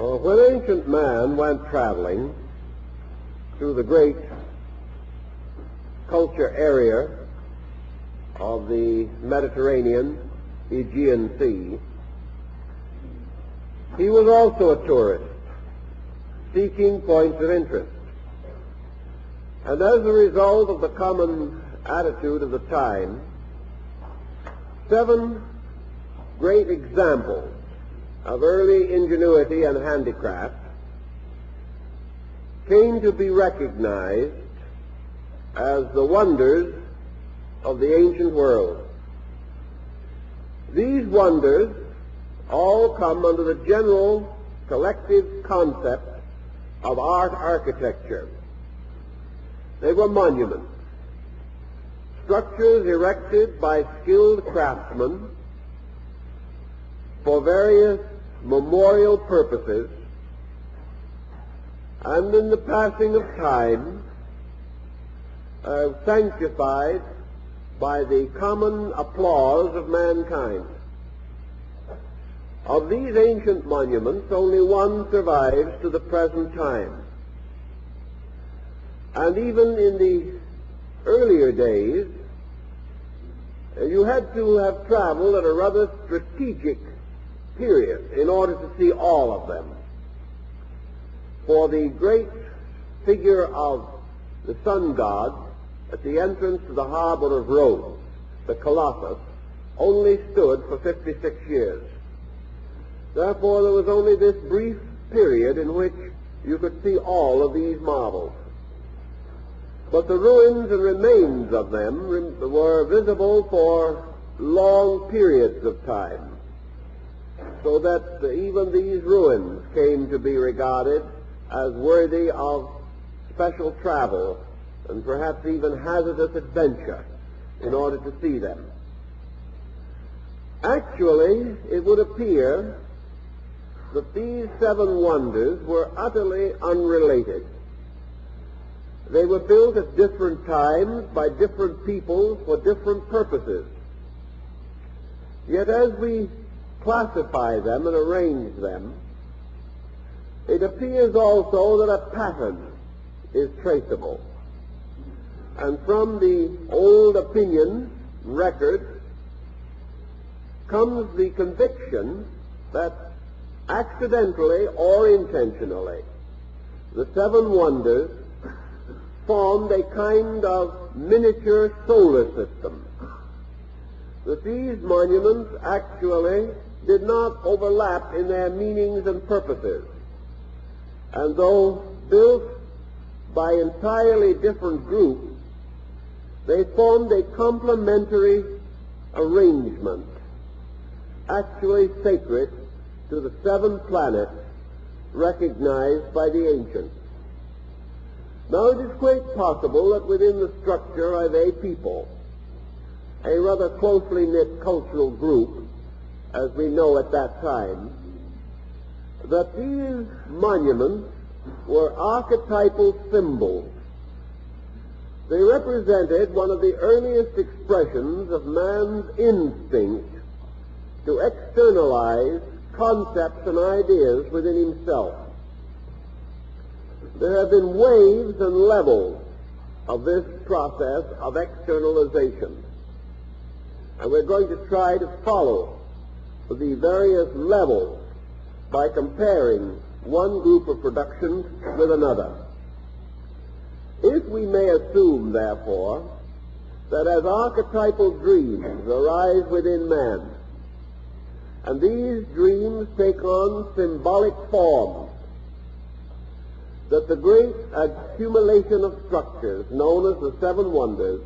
When ancient man went traveling through the great culture area of the Mediterranean, Aegean Sea, he was also a tourist, seeking points of interest. And as a result of the common attitude of the time, 7 great examples of early ingenuity and handicraft came to be recognized as the wonders of the ancient world. These wonders all come under the general collective concept of art architecture. They were monuments, structures erected by skilled craftsmen for various memorial purposes, and in the passing of time sanctified by the common applause of mankind. Of these ancient monuments, only one survives to the present time. And even in the earlier days, you had to have traveled at a rather strategic period in order to see all of them. For the great figure of the sun god at the entrance to the harbor of Rhodes, the Colossus, only stood for 56 years. Therefore, there was only this brief period in which you could see all of these marvels. But the ruins and remains of them were visible for long periods of time, so that even these ruins came to be regarded as worthy of special travel and perhaps even hazardous adventure in order to see them. Actually, it would appear that these 7 wonders were utterly unrelated. They were built at different times by different peoples for different purposes. Yet as we classify them and arrange them, it appears also that a pattern is traceable. And from the old opinion record comes the conviction that accidentally or intentionally the 7 wonders formed a kind of miniature solar system, that these monuments actually did not overlap in their meanings and purposes, and though built by entirely different groups, they formed a complementary arrangement, actually sacred to the 7 planets recognized by the ancients. Now, it is quite possible that within the structure of a people, a rather closely knit cultural group, as we know at that time, that these monuments were archetypal symbols. They represented one of the earliest expressions of man's instinct to externalize concepts and ideas within himself. There have been waves and levels of this process of externalization, and we're going to try to follow the various levels by comparing one group of productions with another. If we may assume, therefore, that as archetypal dreams arise within man, and these dreams take on symbolic forms, that the great accumulation of structures known as the 7 wonders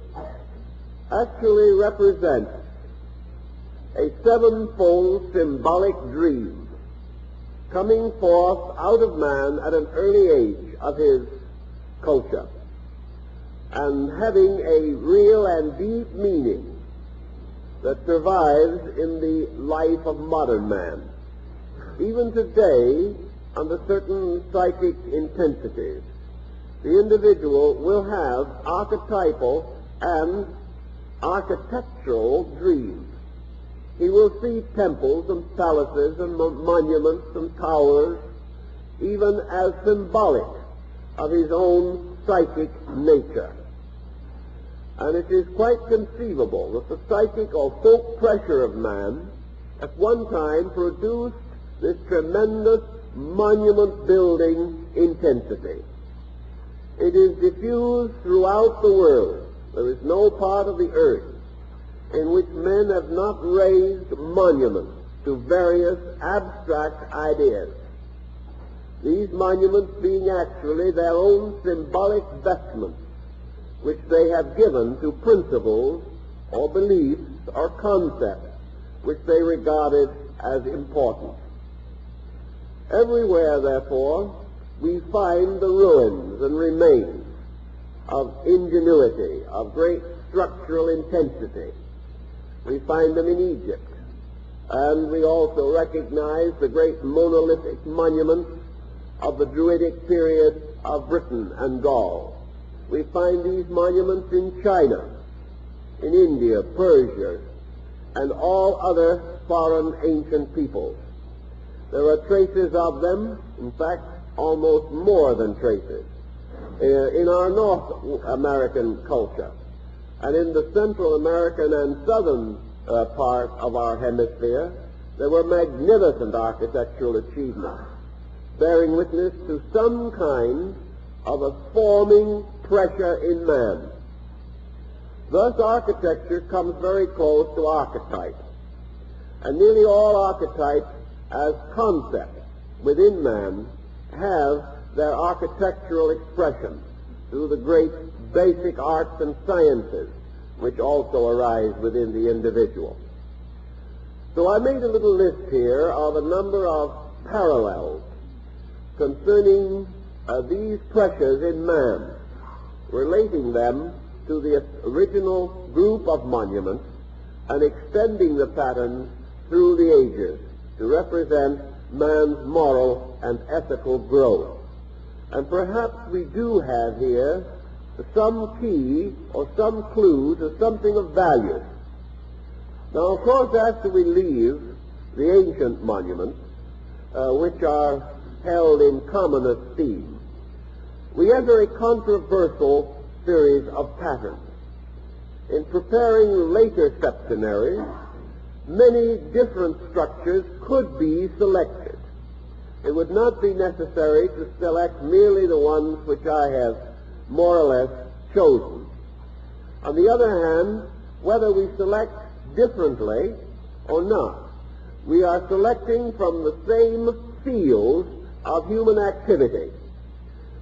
actually represents a 7-fold symbolic dream coming forth out of man at an early age of his culture and having a real and deep meaning that survives in the life of modern man. Even today, under certain psychic intensities, the individual will have archetypal and architectural dreams. He will see temples and palaces and monuments and towers even as symbolic of his own psychic nature. And it is quite conceivable that the psychic or folk pressure of man at one time produced this tremendous monument-building intensity. It is diffused throughout the world. There is no part of the earth in which men have not raised monuments to various abstract ideas, these monuments being actually their own symbolic vestments which they have given to principles or beliefs or concepts which they regarded as important. Everywhere, therefore, we find the ruins and remains of ingenuity, of great structural intensity. We find them in Egypt, and we also recognize the great monolithic monuments of the Druidic period of Britain and Gaul. We find these monuments in China, in India, Persia, and all other foreign ancient peoples. There are traces of them, in fact, almost more than traces, in our North American culture. And in the Central American and Southern part of our hemisphere, there were magnificent architectural achievements, bearing witness to some kind of a forming pressure in man. Thus, architecture comes very close to archetypes, and nearly all archetypes as concepts within man have their architectural expression through the great basic arts and sciences which also arise within the individual. So I made a little list here of a number of parallels concerning these pressures in man, relating them to the original group of monuments and extending the pattern through the ages to represent man's moral and ethical growth. And perhaps we do have here some key or some clue to something of value. Now, of course, after we leave the ancient monuments, which are held in common esteem, we enter a controversial series of patterns. In preparing later septenaries, many different structures could be selected. It would not be necessary to select merely the ones which I have more or less chosen. On the other hand, whether we select differently or not, we are selecting from the same fields of human activity.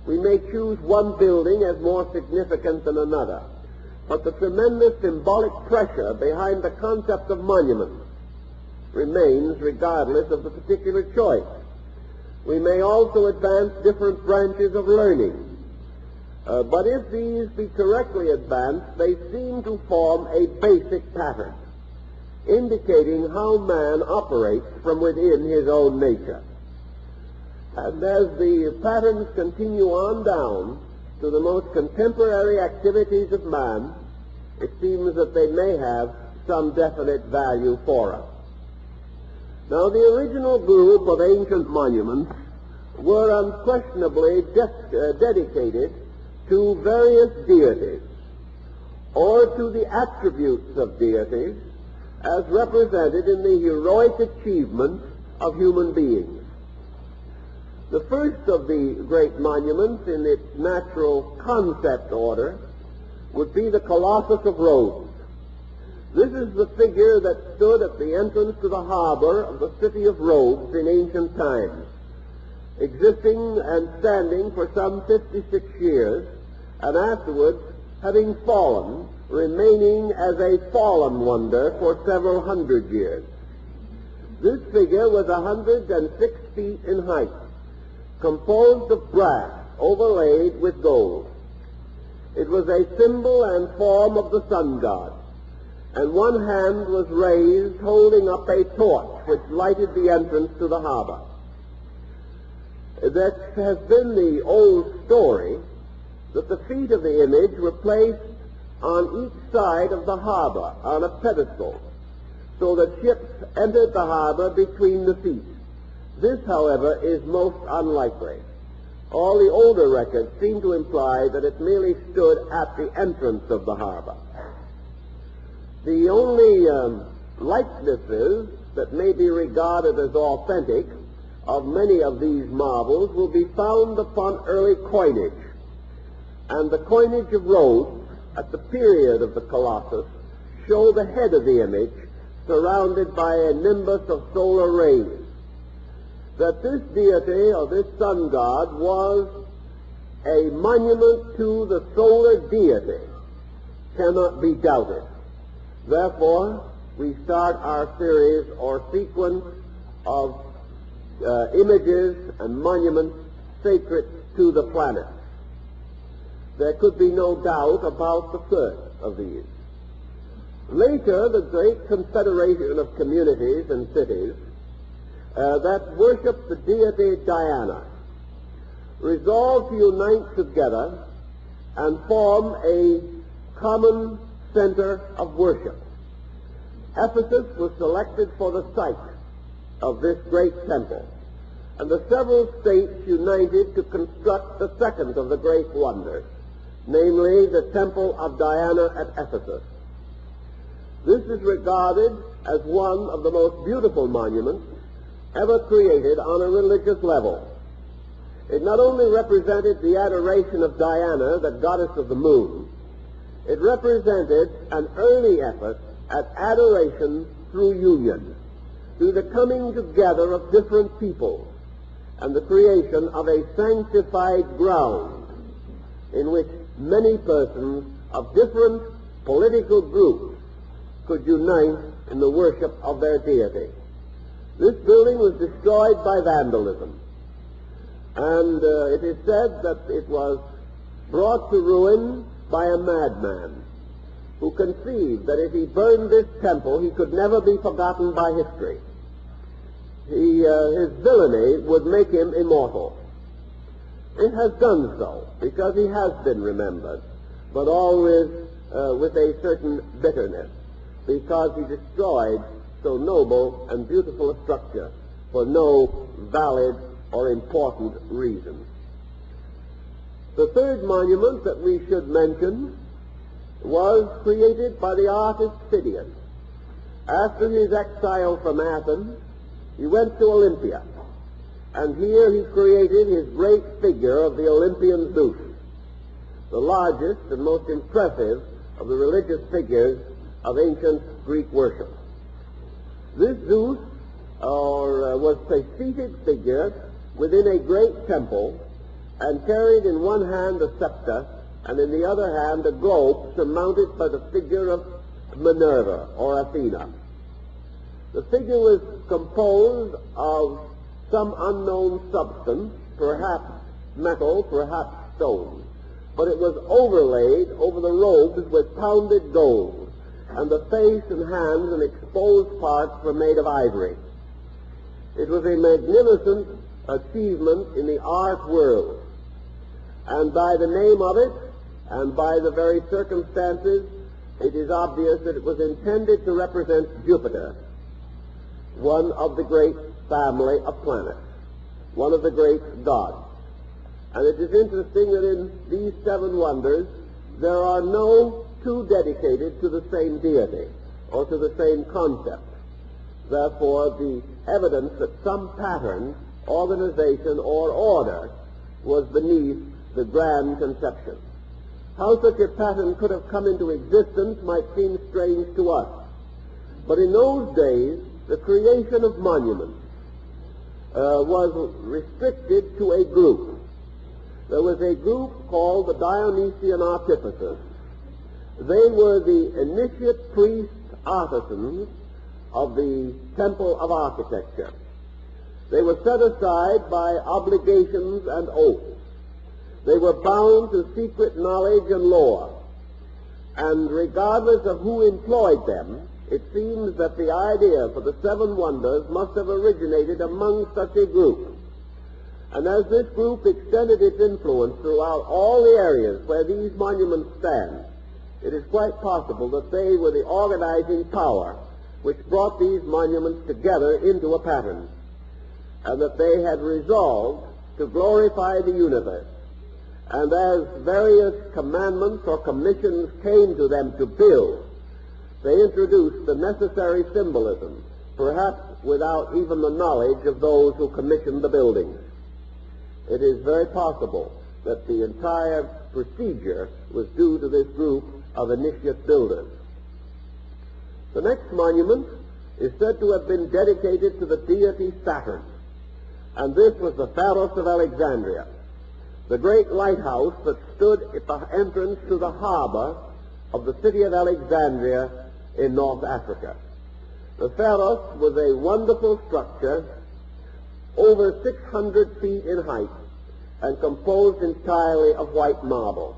We may choose one building as more significant than another, but the tremendous symbolic pressure behind the concept of monuments remains regardless of the particular choice. We may also advance different branches of learning, but if these be correctly advanced, they seem to form a basic pattern, indicating how man operates from within his own nature. And as the patterns continue on down to the most contemporary activities of man, it seems that they may have some definite value for us. Now, the original group of ancient monuments were unquestionably dedicated to various deities, or to the attributes of deities as represented in the heroic achievements of human beings. The first of the great monuments in its natural concept order would be the Colossus of Rhodes. This is the figure that stood at the entrance to the harbor of the city of Rhodes in ancient times, existing and standing for some 56 years, and afterwards, having fallen, remaining as a fallen wonder for several hundred years. This figure was 106 feet in height, composed of brass overlaid with gold. It was a symbol and form of the sun god, and one hand was raised holding up a torch which lighted the entrance to the harbor. That has been the old story that the feet of the image were placed on each side of the harbor on a pedestal, so that ships entered the harbor between the feet, This, however, is most unlikely. All the older records seem to imply that it merely stood at the entrance of the harbor. The only likenesses that may be regarded as authentic of many of these marvels will be found upon early coinage. And the coinage of Rhodes at the period of the Colossus show the head of the image surrounded by a nimbus of solar rays. That this deity or this sun god was a monument to the solar deity cannot be doubted. Therefore, we start our series or sequence of images and monuments sacred to the planet. There could be no doubt about the first of these. Later, the great confederation of communities and cities that worship the deity Diana resolved to unite together and form a common center of worship. Ephesus was selected for the site of this great temple, and the several states united to construct the second of the great wonders, namely the Temple of Diana at Ephesus. This is regarded as one of the most beautiful monuments ever created on a religious level. It not only represented the adoration of Diana, the goddess of the moon, it represented an early effort at adoration through union, through the coming together of different peoples and the creation of a sanctified ground in which many persons of different political groups could unite in the worship of their deity. This building was destroyed by vandalism, and it is said that it was brought to ruin by a madman who conceived that if he burned this temple, he could never be forgotten by history. His villainy would make him immortal. It has done so, because he has been remembered, but always with a certain bitterness, because he destroyed so noble and beautiful a structure for no valid or important reason. The third monument that we should mention was created by the artist Phidias. After his exile from Athens, he went to Olympia, and here he created his great figure of the Olympian Zeus, the largest and most impressive of the religious figures of ancient Greek worship. This Zeus was a seated figure within a great temple and carried in one hand a scepter and in the other hand a globe surmounted by the figure of Minerva or Athena. The figure was composed of some unknown substance, perhaps metal, perhaps stone, but it was overlaid over the robes with pounded gold, and the face and hands and exposed parts were made of ivory. It was a magnificent achievement in the art world, and by the name of it and by the very circumstances, it is obvious that it was intended to represent Jupiter, one of the great family of planets, one of the great gods. And it is interesting that in these seven wonders, there are no two dedicated to the same deity or to the same concept. Therefore, the evidence that some pattern, organization, or order was beneath the grand conception. How such a pattern could have come into existence might seem strange to us. But in those days, the creation of monuments was restricted to a group. There was a group called the Dionysian Artificers. They were the initiate priest artisans of the temple of architecture. They were set aside by obligations and oaths. They were bound to secret knowledge and lore. And regardless of who employed them, it seems that the idea for the seven wonders must have originated among such a group. And as this group extended its influence throughout all the areas where these monuments stand, it is quite possible that they were the organizing power which brought these monuments together into a pattern. and that they had resolved to glorify the universe. And as various commandments or commissions came to them to build, they introduced the necessary symbolism, perhaps without even the knowledge of those who commissioned the buildings. It is very possible that the entire procedure was due to this group of initiate builders. The next monument is said to have been dedicated to the deity Saturn, and this was the Pharos of Alexandria, the great lighthouse that stood at the entrance to the harbor of the city of Alexandria in North Africa. The Pharos was a wonderful structure over 600 feet in height and composed entirely of white marble.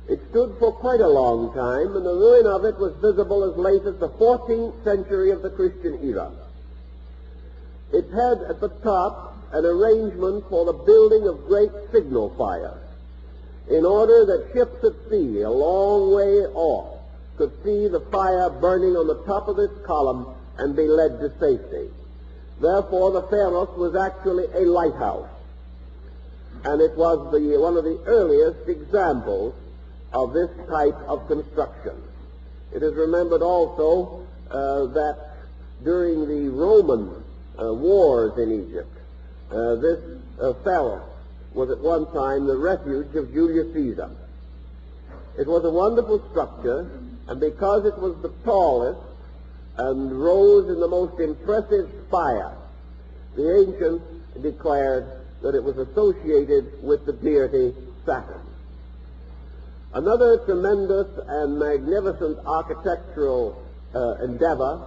It stood for quite a long time, and the ruin of it was visible as late as the 14th century of the Christian era. It had at the top an arrangement for the building of great signal fires, in order that ships at sea a long way off could see the fire burning on the top of this column and be led to safety. Therefore, the Pharos was actually a lighthouse, and it was one of the earliest examples of this type of construction. It is remembered also that during the Roman wars in Egypt, this Pharos was at one time the refuge of Julius Caesar. It was a wonderful structure, and because it was the tallest and rose in the most impressive spire, the ancients declared that it was associated with the deity Saturn. Another tremendous and magnificent architectural endeavor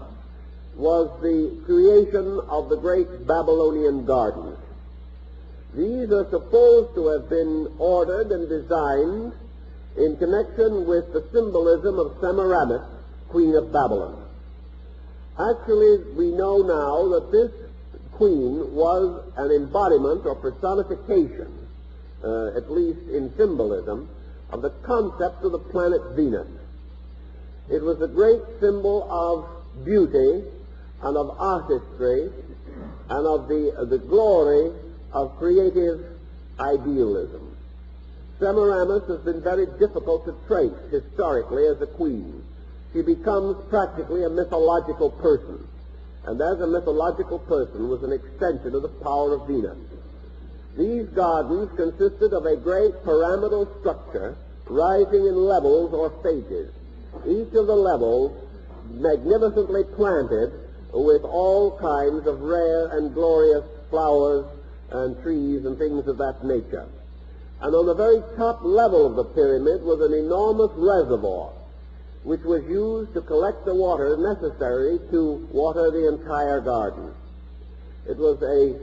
was the creation of the great Babylonian gardens. These are supposed to have been ordered and designed in connection with the symbolism of Semiramis, Queen of Babylon. Actually, we know now that this queen was an embodiment or personification, at least in symbolism, of the concept of the planet Venus. It was a great symbol of beauty and of artistry and of the glory of creative idealism. Semiramis has been very difficult to trace historically as a queen. She becomes practically a mythological person, and as a mythological person was an extension of the power of Venus. These gardens consisted of a great pyramidal structure rising in levels or stages, each of the levels magnificently planted with all kinds of rare and glorious flowers and trees and things of that nature. And on the very top level of the pyramid was an enormous reservoir, which was used to collect the water necessary to water the entire garden. It was a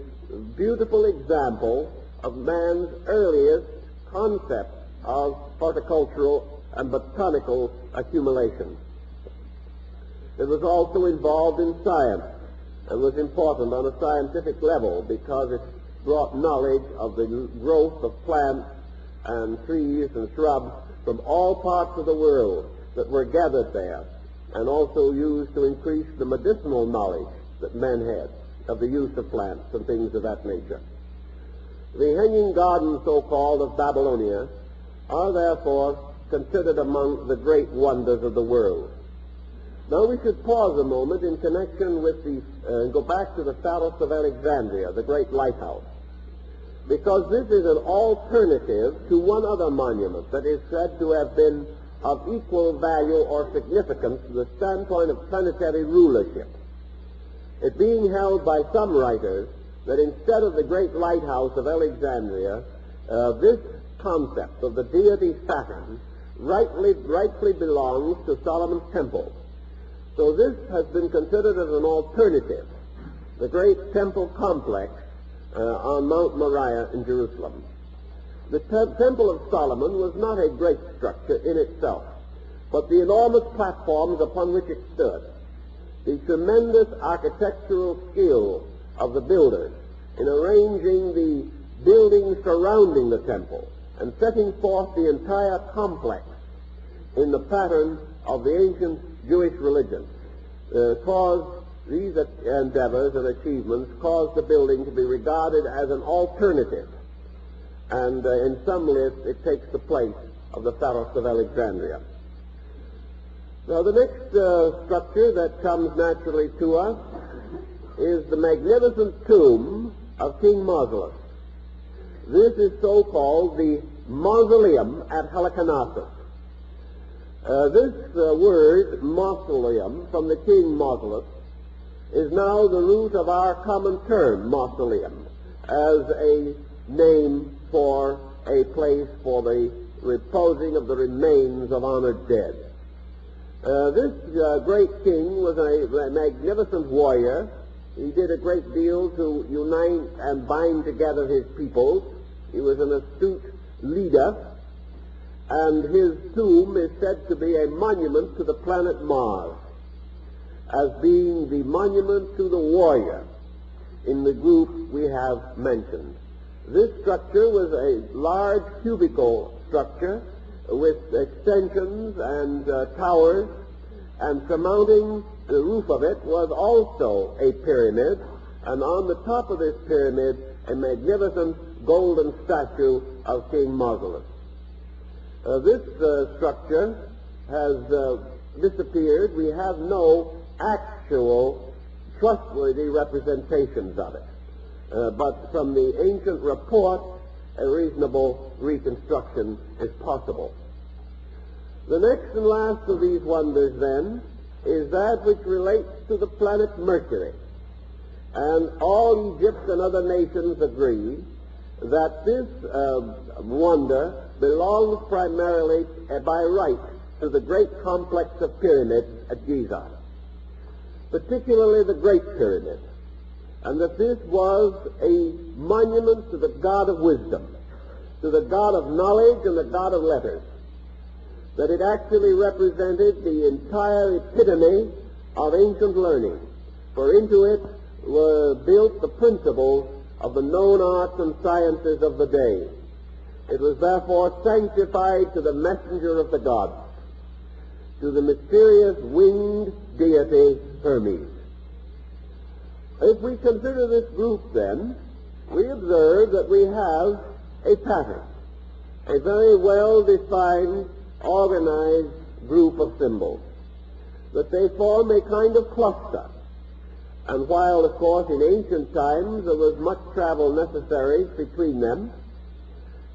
beautiful example of man's earliest concept of horticultural and botanical accumulation. It was also involved in science and was important on a scientific level because it brought knowledge of the growth of plants and trees and shrubs from all parts of the world that were gathered there, and also used to increase the medicinal knowledge that men had of the use of plants and things of that nature. The hanging gardens, so-called, of Babylonia are therefore considered among the great wonders of the world. Now we should pause a moment in connection with and go back to the Pharos of Alexandria, the great lighthouse, because this is an alternative to one other monument that is said to have been of equal value or significance from the standpoint of planetary rulership. It being held by some writers that instead of the great lighthouse of Alexandria, this concept of the deity Saturn rightfully belongs to Solomon's temple. So this has been considered as an alternative, the great temple complex on Mount Moriah in Jerusalem. The Temple of Solomon was not a great structure in itself, but the enormous platforms upon which it stood, the tremendous architectural skill of the builders in arranging the buildings surrounding the temple and setting forth the entire complex in the pattern of the ancient Jewish religion caused These endeavors and achievements caused the building to be regarded as an alternative, and in some lists it takes the place of the Pharos of Alexandria. Now, the next structure that comes naturally to us is the magnificent tomb of King Mausolus. This is so-called the mausoleum at Halicarnassus. This word, mausoleum, from the King Mausolus, is now the root of our common term, mausoleum, as a name for a place for the reposing of the remains of honored dead. This great king was a magnificent warrior. He did a great deal to unite and bind together his peoples. He was an astute leader, and his tomb is said to be a monument to the planet Mars, as being the monument to the warrior in the group we have mentioned. This structure was a large cubical structure with extensions and towers, and surmounting the roof of it was also a pyramid, and on the top of this pyramid a magnificent golden statue of King Mausolus. This structure has disappeared. We have no actual trustworthy representations of it, but from the ancient report a reasonable reconstruction is possible. The next and last of these wonders, then, is that which relates to the planet Mercury. And all Egypt and other nations agree that this wonder belongs primarily by right to the great complex of pyramids at Giza, particularly the Great Pyramid, and that this was a monument to the God of wisdom, to the God of knowledge and the God of letters, that it actually represented the entire epitome of ancient learning, for into it were built the principles of the known arts and sciences of the day. It was therefore sanctified to the messenger of the gods, to the mysterious winged deity Hermes. If we consider this group, then, we observe that we have a pattern, a very well-defined, organized group of symbols, that they form a kind of cluster. And while, of course, in ancient times there was much travel necessary between them,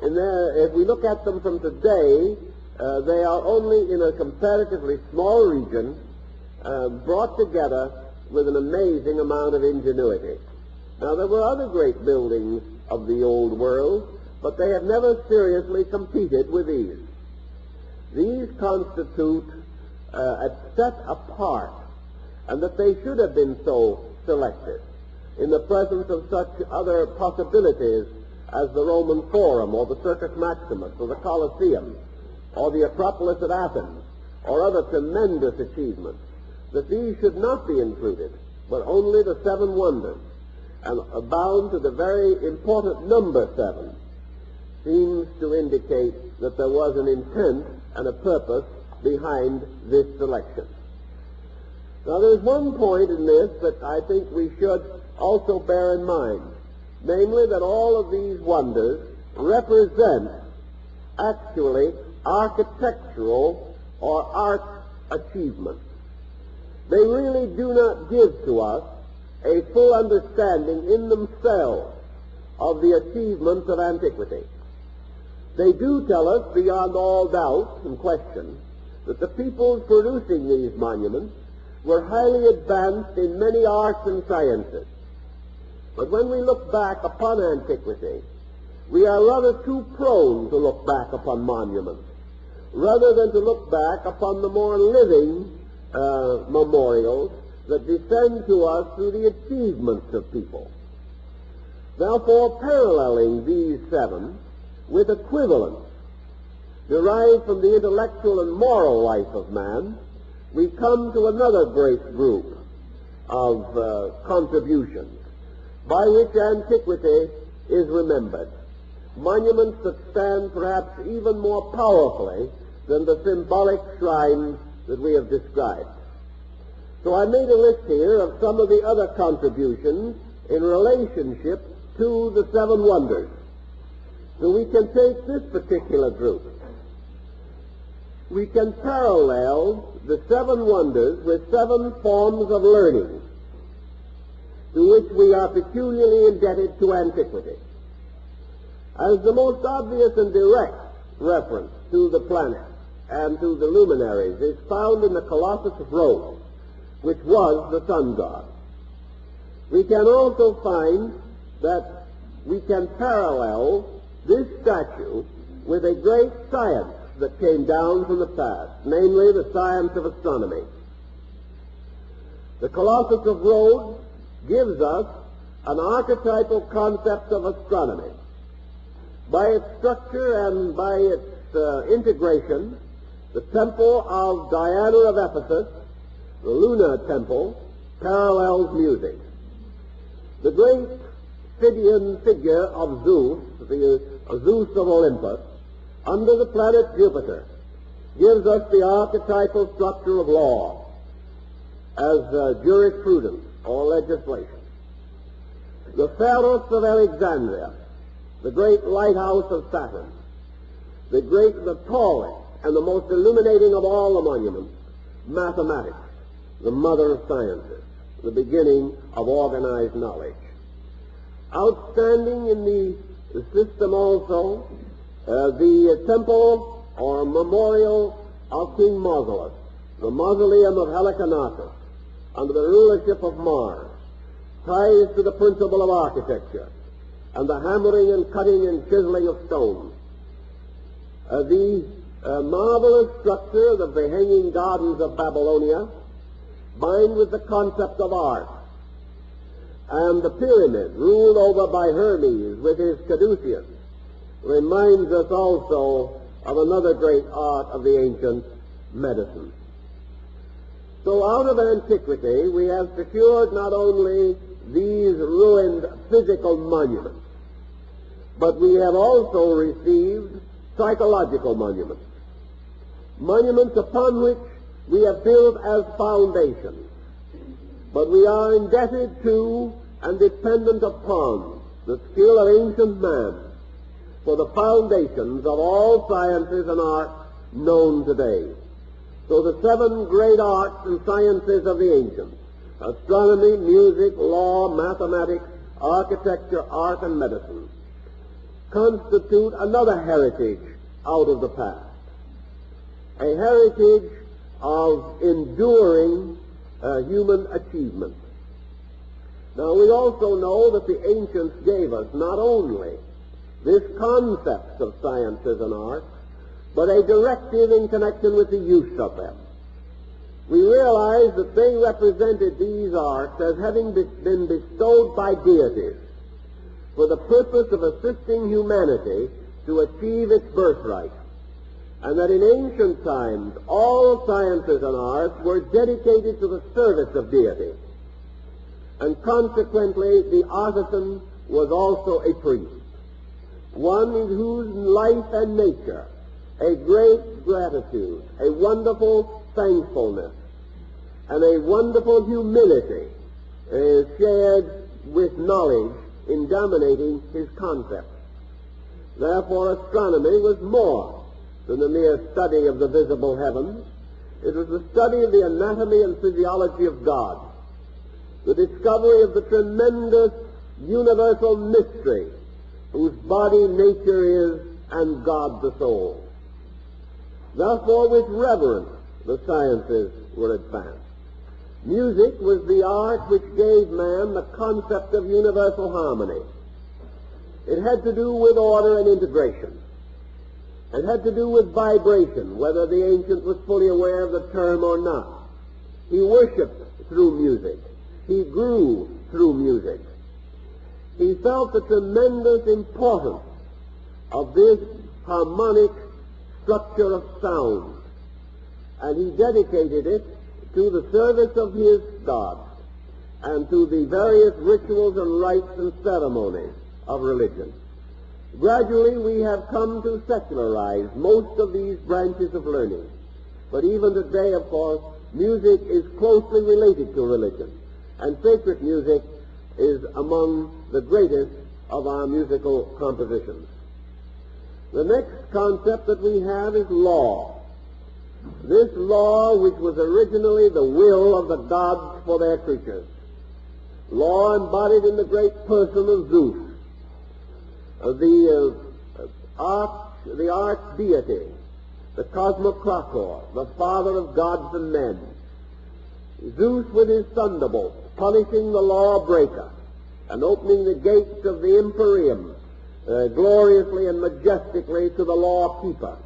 if we look at them from today, they are only in a comparatively small region, brought together with an amazing amount of ingenuity. Now, there were other great buildings of the old world, but they have never seriously competed with these. These constitute a set apart, and that they should have been so selected in the presence of such other possibilities as the Roman Forum, or the Circus Maximus, or the Colosseum, or the Acropolis at Athens, or other tremendous achievements, that these should not be included, but only the seven wonders, and bound to the very important number 7, seems to indicate that there was an intent and a purpose behind this selection. Now, there's one point in this that I think we should also bear in mind, namely that all of these wonders represent actually architectural or art achievements. They really do not give to us a full understanding in themselves of the achievements of antiquity. They do tell us beyond all doubt and question that the peoples producing these monuments were highly advanced in many arts and sciences. But when we look back upon antiquity, we are rather too prone to look back upon monuments, rather than to look back upon the more living memorials that descend to us through the achievements of people. Therefore, paralleling these 7 with equivalents derived from the intellectual and moral life of man, we come to another great group of contributions by which antiquity is remembered, monuments that stand perhaps even more powerfully than the symbolic shrines that we have described. So I made a list here of some of the other contributions in relationship to the seven wonders. So we can take this particular group. We can parallel the seven wonders with seven forms of learning to which we are peculiarly indebted to antiquity. As the most obvious and direct reference to the planet and to the luminaries is found in the Colossus of Rhodes, which was the sun god. We can also find that we can parallel this statue with a great science that came down from the past, namely the science of astronomy. The Colossus of Rhodes gives us an archetypal concept of astronomy. By its structure and by its integration, the temple of Diana of Ephesus, the lunar temple, parallels music. The great Phidian figure of Zeus, the Zeus of Olympus, under the planet Jupiter, gives us the archetypal structure of law as jurisprudence or legislation. The Pharos of Alexandria, the great lighthouse of Saturn, the tallest and the most illuminating of all the monuments, mathematics, the mother of sciences, the beginning of organized knowledge. Outstanding in the system also, the temple or memorial of King Mausolus, the mausoleum of Halicarnassus, under the rulership of Mars, ties to the principle of architecture and the hammering and cutting and chiseling of stone. The marvelous structure of the Hanging Gardens of Babylonia bind with the concept of art, and the pyramid ruled over by Hermes with his caduceus reminds us also of another great art of the ancient medicine. So out of antiquity we have secured not only these ruined physical monuments, but we have also received psychological monuments, monuments upon which we have built as foundations, but we are indebted to and dependent upon the skill of ancient man for the foundations of all sciences and arts known today. So the seven great arts and sciences of the ancients, astronomy, music, law, mathematics, architecture, art, and medicine, constitute another heritage out of the past, a heritage of enduring human achievement. Now, we also know that the ancients gave us not only this concept of sciences and arts, but a directive in connection with the use of them. We realize that they represented these arts as having been bestowed by deities for the purpose of assisting humanity to achieve its birthright, and that in ancient times all sciences and arts were dedicated to the service of deity, and consequently the artisan was also a priest, one in whose life and nature a great gratitude, a wonderful thankfulness, and a wonderful humility is shared with knowledge in dominating his concepts. Therefore, astronomy was more than a mere study of the visible heavens. It was the study of the anatomy and physiology of God, the discovery of the tremendous universal mystery whose body nature is and God the soul. Therefore, with reverence, the sciences were advanced. Music was the art which gave man the concept of universal harmony. It had to do with order and integration. It had to do with vibration, whether the ancient was fully aware of the term or not. He worshipped through music. He grew through music. He felt the tremendous importance of this harmonic structure of sound, and he dedicated it to the service of his gods and to the various rituals and rites and ceremonies of religion. Gradually we have come to secularize most of these branches of learning, but even today, of course, music is closely related to religion, and sacred music is among the greatest of our musical compositions. The next concept that we have is law. This law, which was originally the will of the gods for their creatures. Law embodied in the great person of Zeus, the arch-deity, the cosmocrator, the father of gods and men. Zeus with his thunderbolt, punishing the lawbreaker and opening the gates of the empyrean gloriously and majestically to the law-keeper.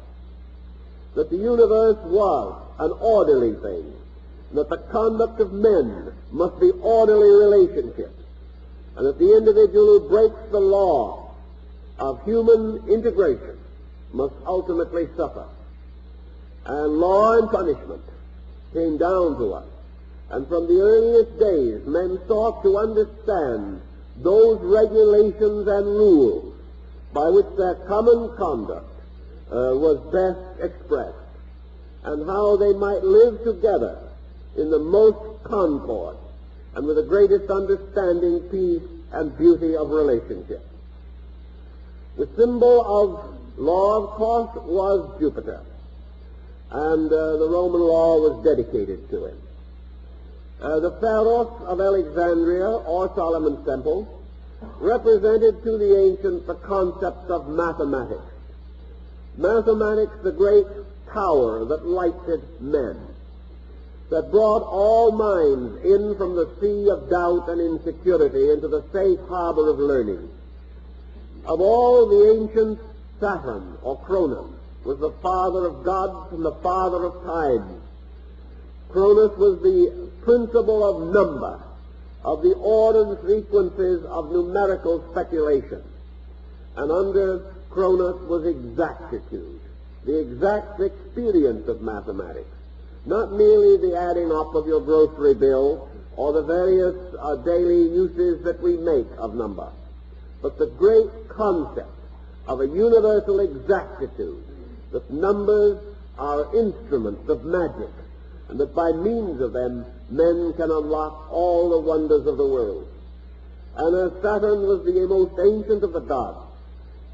That the universe was an orderly thing, that the conduct of men must be orderly relationships, and that the individual who breaks the law of human integration must ultimately suffer. And law and punishment came down to us. And from the earliest days, men sought to understand those regulations and rules by which their common conduct was best expressed, and how they might live together in the most concord and with the greatest understanding, peace, and beauty of relationship. The symbol of law, of course, was Jupiter, and the Roman law was dedicated to him. The Pharos of Alexandria, or Solomon's Temple, represented to the ancients the concept of mathematics. Mathematics, the great tower that lighted men, that brought all minds in from the sea of doubt and insecurity into the safe harbor of learning. Of all the ancients, Saturn, or Cronus, was the father of gods and the father of times. Cronus was the principle of number, of the ordered sequences of numerical speculation. And under Cronus was exactitude, the exact experience of mathematics, not merely the adding up of your grocery bill or the various daily uses that we make of number, but the great concept of a universal exactitude, that numbers are instruments of magic, and that by means of them men can unlock all the wonders of the world. And as Saturn was the most ancient of the gods,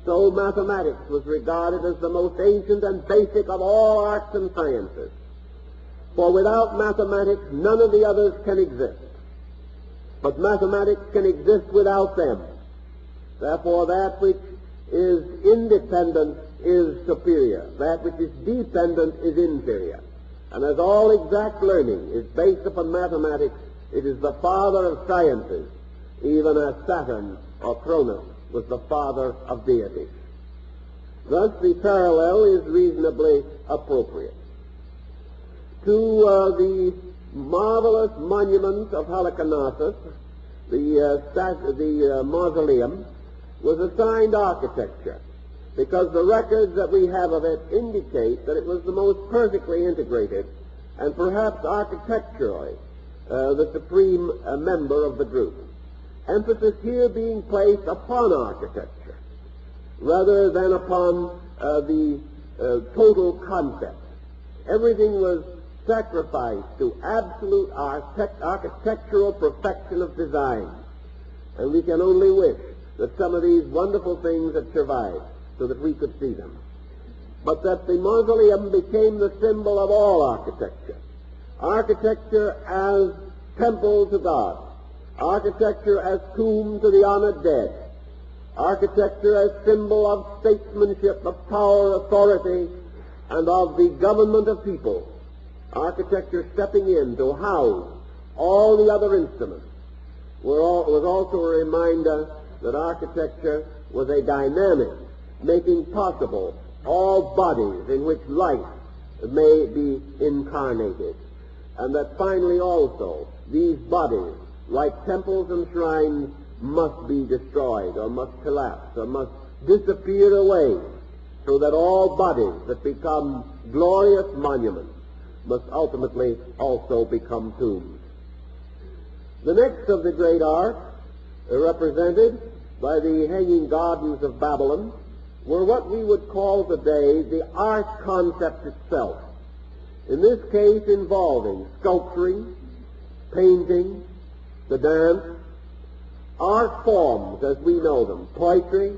so mathematics was regarded as the most ancient and basic of all arts and sciences. For without mathematics, none of the others can exist. But mathematics can exist without them. Therefore, that which is independent is superior. That which is dependent is inferior. And as all exact learning is based upon mathematics, it is the father of sciences, even as Saturn or Cronus was the father of deities. Thus, the parallel is reasonably appropriate. To the marvelous monument of Halicarnassus, the mausoleum, was assigned architecture, because the records that we have of it indicate that it was the most perfectly integrated and perhaps architecturally the supreme member of the group. Emphasis here being placed upon architecture rather than upon the total concept. Everything was sacrificed to absolute architectural perfection of design, and we can only wish that some of these wonderful things had survived so that we could see them. But that the mausoleum became the symbol of all architecture. Architecture as temple to God. Architecture as tomb to the honored dead. Architecture as symbol of statesmanship, of power, authority, and of the government of people. Architecture stepping in to house all the other instruments. Was also a reminder that architecture was a dynamic, making possible all bodies in which life may be incarnated, and that finally also these bodies, like temples and shrines, must be destroyed or must collapse or must disappear away, so that all bodies that become glorious monuments must ultimately also become tombs. The next of the great arts, represented by the Hanging Gardens of Babylon, were what we would call today the art concept itself. in this case involving sculpturing, painting, the dance, art forms as we know them, poetry,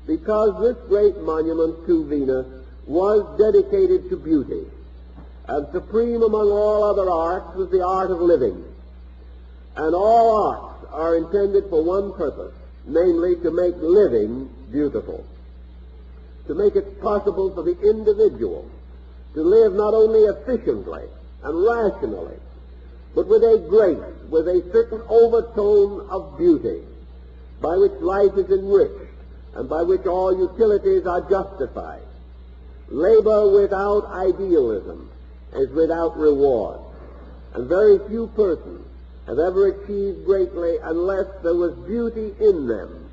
because this great monument to Venus was dedicated to beauty, and supreme among all other arts was the art of living. And all arts are intended for one purpose, namely to make living beautiful, to make it possible for the individual to live not only efficiently and rationally, but with a grace, with a certain overtone of beauty, by which life is enriched and by which all utilities are justified. Labor without idealism is without reward, and very few persons have ever achieved greatly unless there was beauty in them,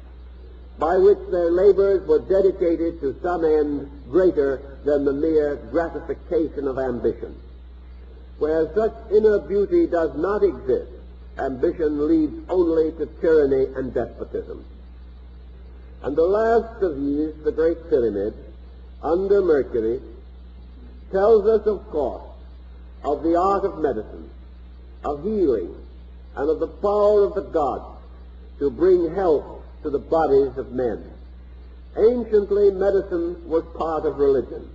by which their labors were dedicated to some end greater than the mere gratification of ambition. Where such inner beauty does not exist, ambition leads only to tyranny and despotism. And the last of these, the Great Pyramid, under Mercury, tells us, of course, of the art of medicine, of healing, and of the power of the gods to bring health to the bodies of men. Anciently, medicine was part of religion,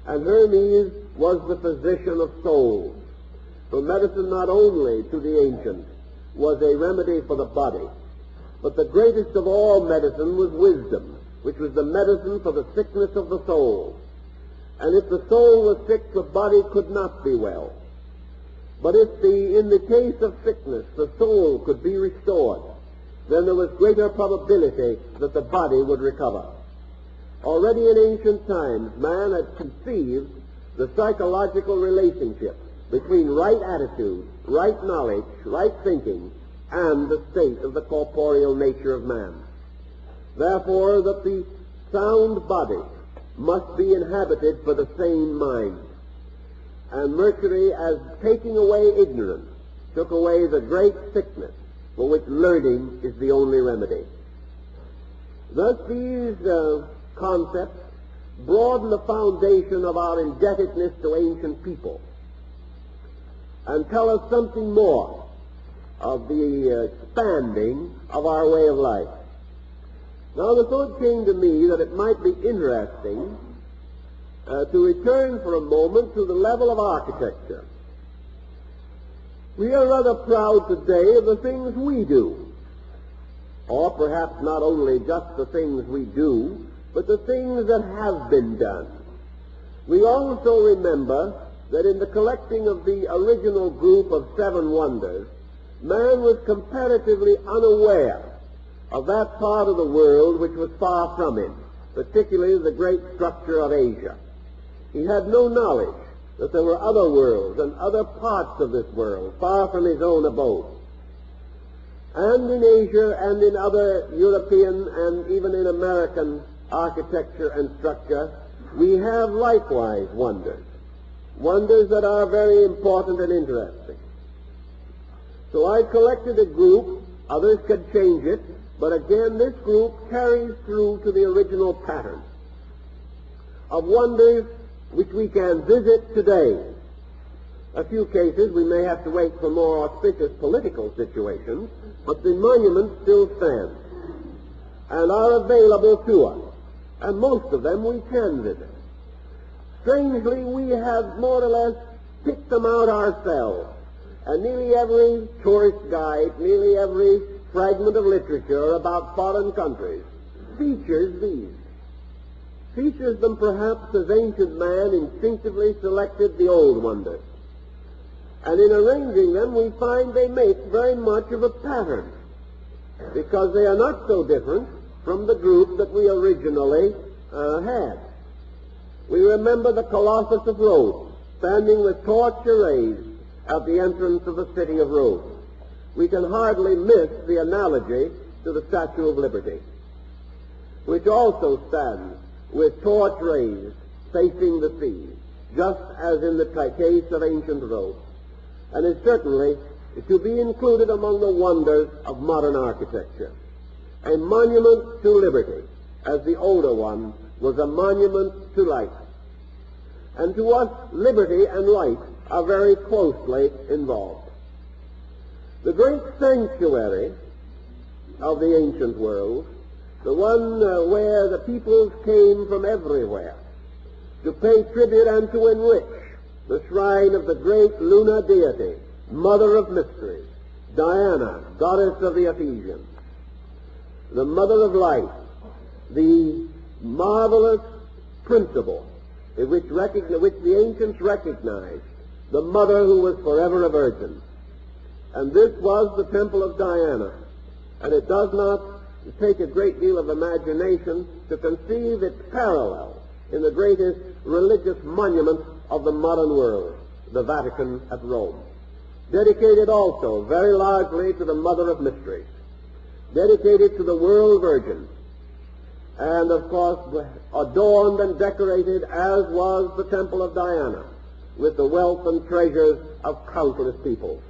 and Hermes was the physician of souls. For medicine not only to the ancients was a remedy for the body, but the greatest of all medicine was wisdom, which was the medicine for the sickness of the soul. And if the soul was sick, the body could not be well. But if in the case of sickness, the soul could be restored, then there was greater probability that the body would recover. Already in ancient times, man had conceived the psychological relationship between right attitude, right knowledge, right thinking, and the state of the corporeal nature of man. Therefore, that the sound body must be inhabited for the sane mind. And Mercury, as taking away ignorance, took away the great sickness for which learning is the only remedy. Thus these concepts broaden the foundation of our indebtedness to ancient people and tell us something more of the expanding of our way of life. Now the thought came to me that it might be interesting to return for a moment to the level of architecture. We are rather proud today of the things we do, or perhaps not only just the things we do, but the things that have been done. We also remember that in the collecting of the original group of 7 wonders, man was comparatively unaware of that part of the world which was far from him, particularly the great structure of Asia. He had no knowledge that there were other worlds and other parts of this world far from his own abode. And in Asia and in other European and even in American architecture and structure, we have likewise wonders that are very important and interesting. So I collected a group, others could change it, but again this group carries through to the original pattern of wonders which we can visit today. A few cases we may have to wait for more auspicious political situations, but the monuments still stand and are available to us, and most of them we can visit. Strangely, we have more or less picked them out ourselves, and nearly every tourist guide, nearly every fragment of literature about foreign countries features these. Features them perhaps as ancient man instinctively selected the old wonders. And in arranging them, we find they make very much of a pattern, because they are not so different from the group that we originally had. We remember the Colossus of Rhodes, standing with torch raised at the entrance of the city of Rhodes. We can hardly miss the analogy to the Statue of Liberty, which also stands with torch raised facing the sea, just as in the case of ancient Rome, and is certainly to be included among the wonders of modern architecture. A monument to liberty, as the older one was a monument to life. And to us, liberty and right are very closely involved. The great sanctuary of the ancient world, the one where the peoples came from everywhere to pay tribute and to enrich the shrine of the great lunar deity, mother of mysteries, Diana, goddess of the Ephesians, the mother of life, the marvelous principle in which the ancients recognized the mother who was forever a virgin. And this was the temple of Diana. And it does not take a great deal of imagination to conceive its parallel in the greatest religious monument of the modern world, the Vatican at Rome. Dedicated also very largely to the Mother of Mysteries. Dedicated to the World Virgin. And of course adorned and decorated as was the Temple of Diana with the wealth and treasures of countless peoples.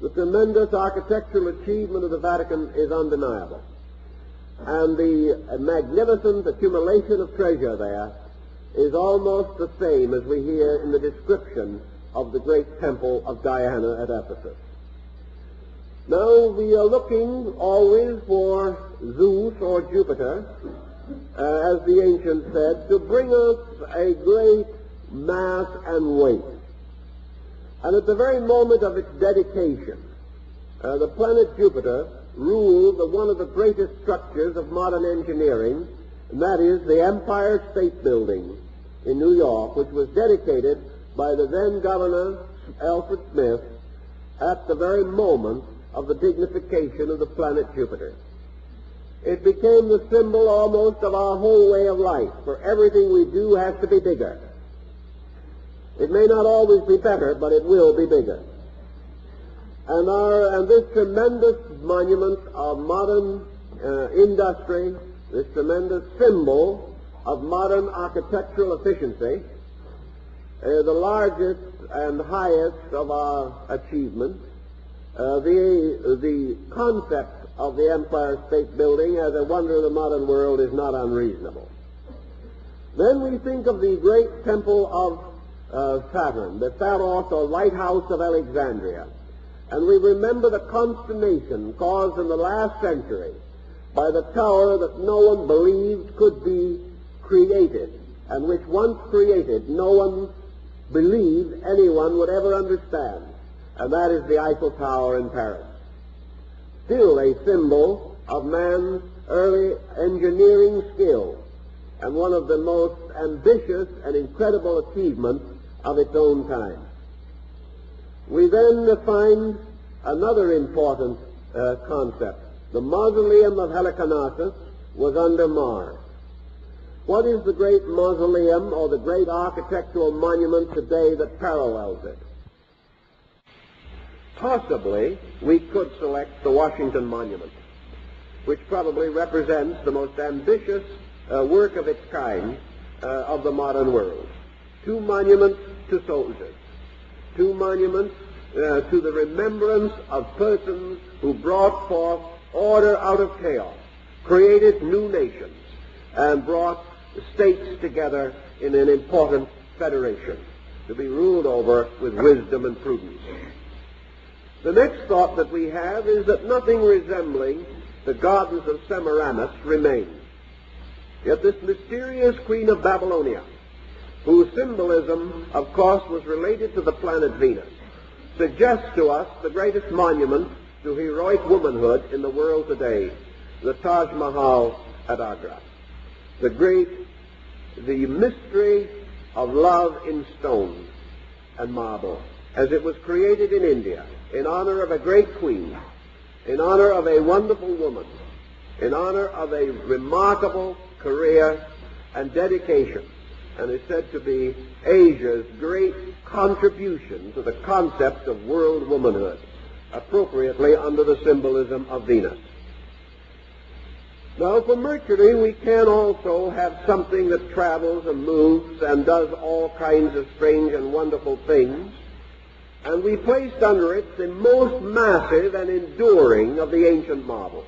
The tremendous architectural achievement of the Vatican is undeniable. And the magnificent accumulation of treasure there is almost the same as we hear in the description of the great temple of Diana at Ephesus. Now we are looking always for Zeus or Jupiter, as the ancients said, to bring us a great mass and weight. And at the very moment of its dedication, the planet Jupiter ruled one of the greatest structures of modern engineering, and that is the Empire State Building in New York, which was dedicated by the then Governor Alfred Smith at the very moment of the dignification of the planet Jupiter. It became the symbol almost of our whole way of life, for everything we do has to be bigger. It may not always be better, but it will be bigger. And this tremendous monument of modern industry, this tremendous symbol of modern architectural efficiency, the largest and highest of our achievements, the concept of the Empire State Building as a wonder of the modern world is not unreasonable. Then we think of the great temple of Saturn, the Pharos or lighthouse of Alexandria, and we remember the consternation caused in the last century by the tower that no one believed could be created, and which once created no one believed anyone would ever understand, and that is the Eiffel Tower in Paris. Still a symbol of man's early engineering skill and one of the most ambitious and incredible achievements of its own time. We then find another important concept. The mausoleum of Halicarnassus was under Mars. What is the great mausoleum or the great architectural monument today that parallels it? Possibly we could select the Washington Monument, which probably represents the most ambitious work of its kind of the modern world. Two monuments to soldiers, two monuments to the remembrance of persons who brought forth order out of chaos, created new nations, and brought states together in an important federation to be ruled over with wisdom and prudence. The next thought that we have is that nothing resembling the gardens of Semiramis remains. Yet this mysterious queen of Babylonia, whose symbolism, of course, was related to the planet Venus, suggests to us the greatest monument to heroic womanhood in the world today, the Taj Mahal at Agra. The mystery of love in stone and marble, as it was created in India, in honor of a great queen, in honor of a wonderful woman, in honor of a remarkable career and dedication, and is said to be Asia's great contribution to the concept of world womanhood, appropriately under the symbolism of Venus. Now, for Mercury, we can also have something that travels and moves and does all kinds of strange and wonderful things, and we placed under it the most massive and enduring of the ancient marvels.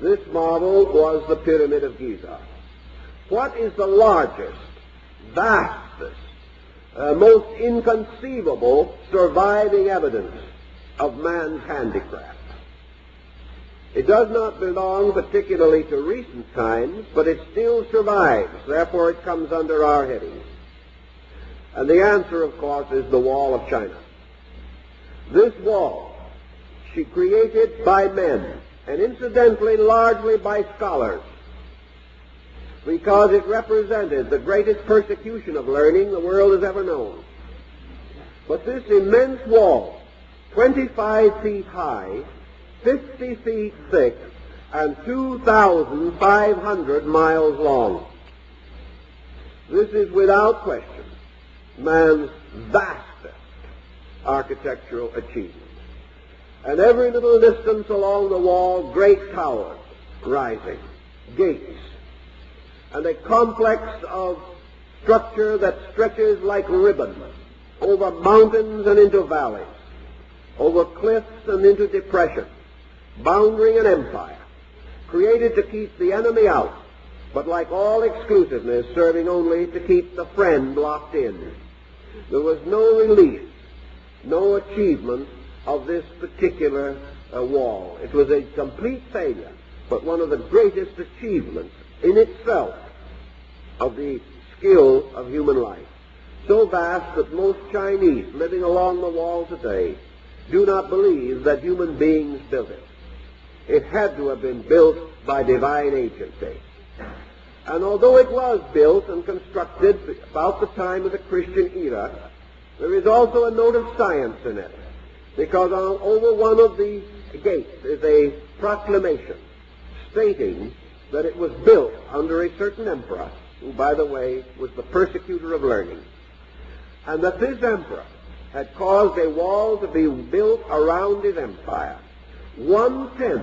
This marvel was the Pyramid of Giza. What is the largest, vastest, most inconceivable surviving evidence of man's handicraft. It does not belong particularly to recent times, but it still survives. Therefore, it comes under our heading. And the answer, of course, is the Wall of China. This wall, she created by men, and incidentally largely by scholars, because it represented the greatest persecution of learning the world has ever known. But this immense wall, 25 feet high, 50 feet thick, and 2,500 miles long. This is without question man's vastest architectural achievement. And every little distance along the wall, great towers rising, gates, and a complex of structure that stretches like ribbon over mountains and into valleys, over cliffs and into depressions, boundary an empire, created to keep the enemy out, but like all exclusiveness, serving only to keep the friend locked in. There was no release, no achievement of this particular wall. It was a complete failure, but one of the greatest achievements in itself of the skill of human life. So vast that most Chinese living along the wall today do not believe that human beings built it. It had to have been built by divine agency. And although it was built and constructed about the time of the Christian era, there is also a note of science in it, because over one of the gates is a proclamation stating that it was built under a certain emperor, who, by the way, was the persecutor of learning, and that this emperor had caused a wall to be built around his empire, 1/10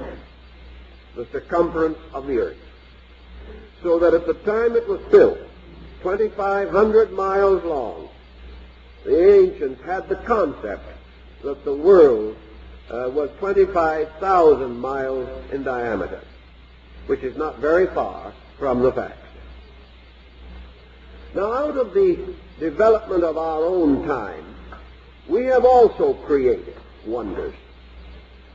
the circumference of the earth, so that at the time it was built, 2,500 miles long, the ancients had the concept that the world was 25,000 miles in diameter, which is not very far from the fact. Now, out of the development of our own time, we have also created wonders.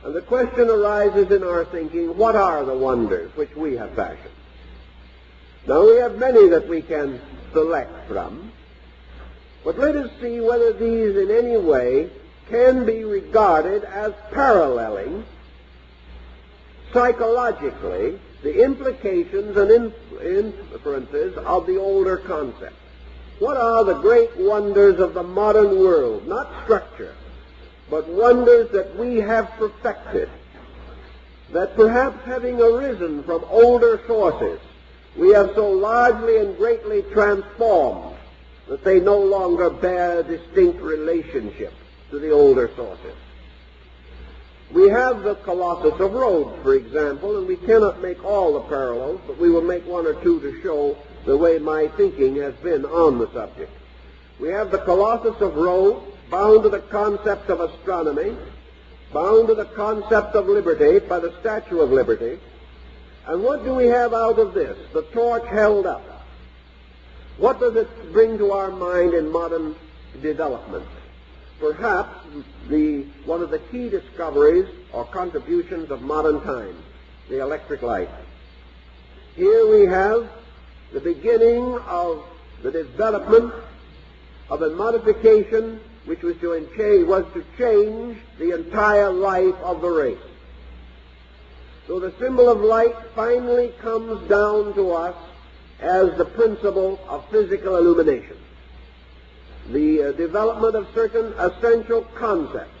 And the question arises in our thinking, what are the wonders which we have fashioned? Now, we have many that we can select from, but let us see whether these in any way can be regarded as paralleling psychologically the implications and inferences of the older concept. What are the great wonders of the modern world? Not structure, but wonders that we have perfected, that perhaps having arisen from older sources, we have so largely and greatly transformed that they no longer bear a distinct relationship to the older sources. We have the Colossus of Rhodes, for example, and we cannot make all the parallels, but we will make one or two to show the way my thinking has been on the subject. We have the Colossus of Rhodes, bound to the concept of astronomy, bound to the concept of liberty by the Statue of Liberty. And what do we have out of this? The torch held up. What does it bring to our mind in modern development? Perhaps one of the key discoveries or contributions of modern times, the electric light. Here we have the beginning of the development of a modification which was to change the entire life of the race. So the symbol of light finally comes down to us as the principle of physical illumination. The development of certain essential concepts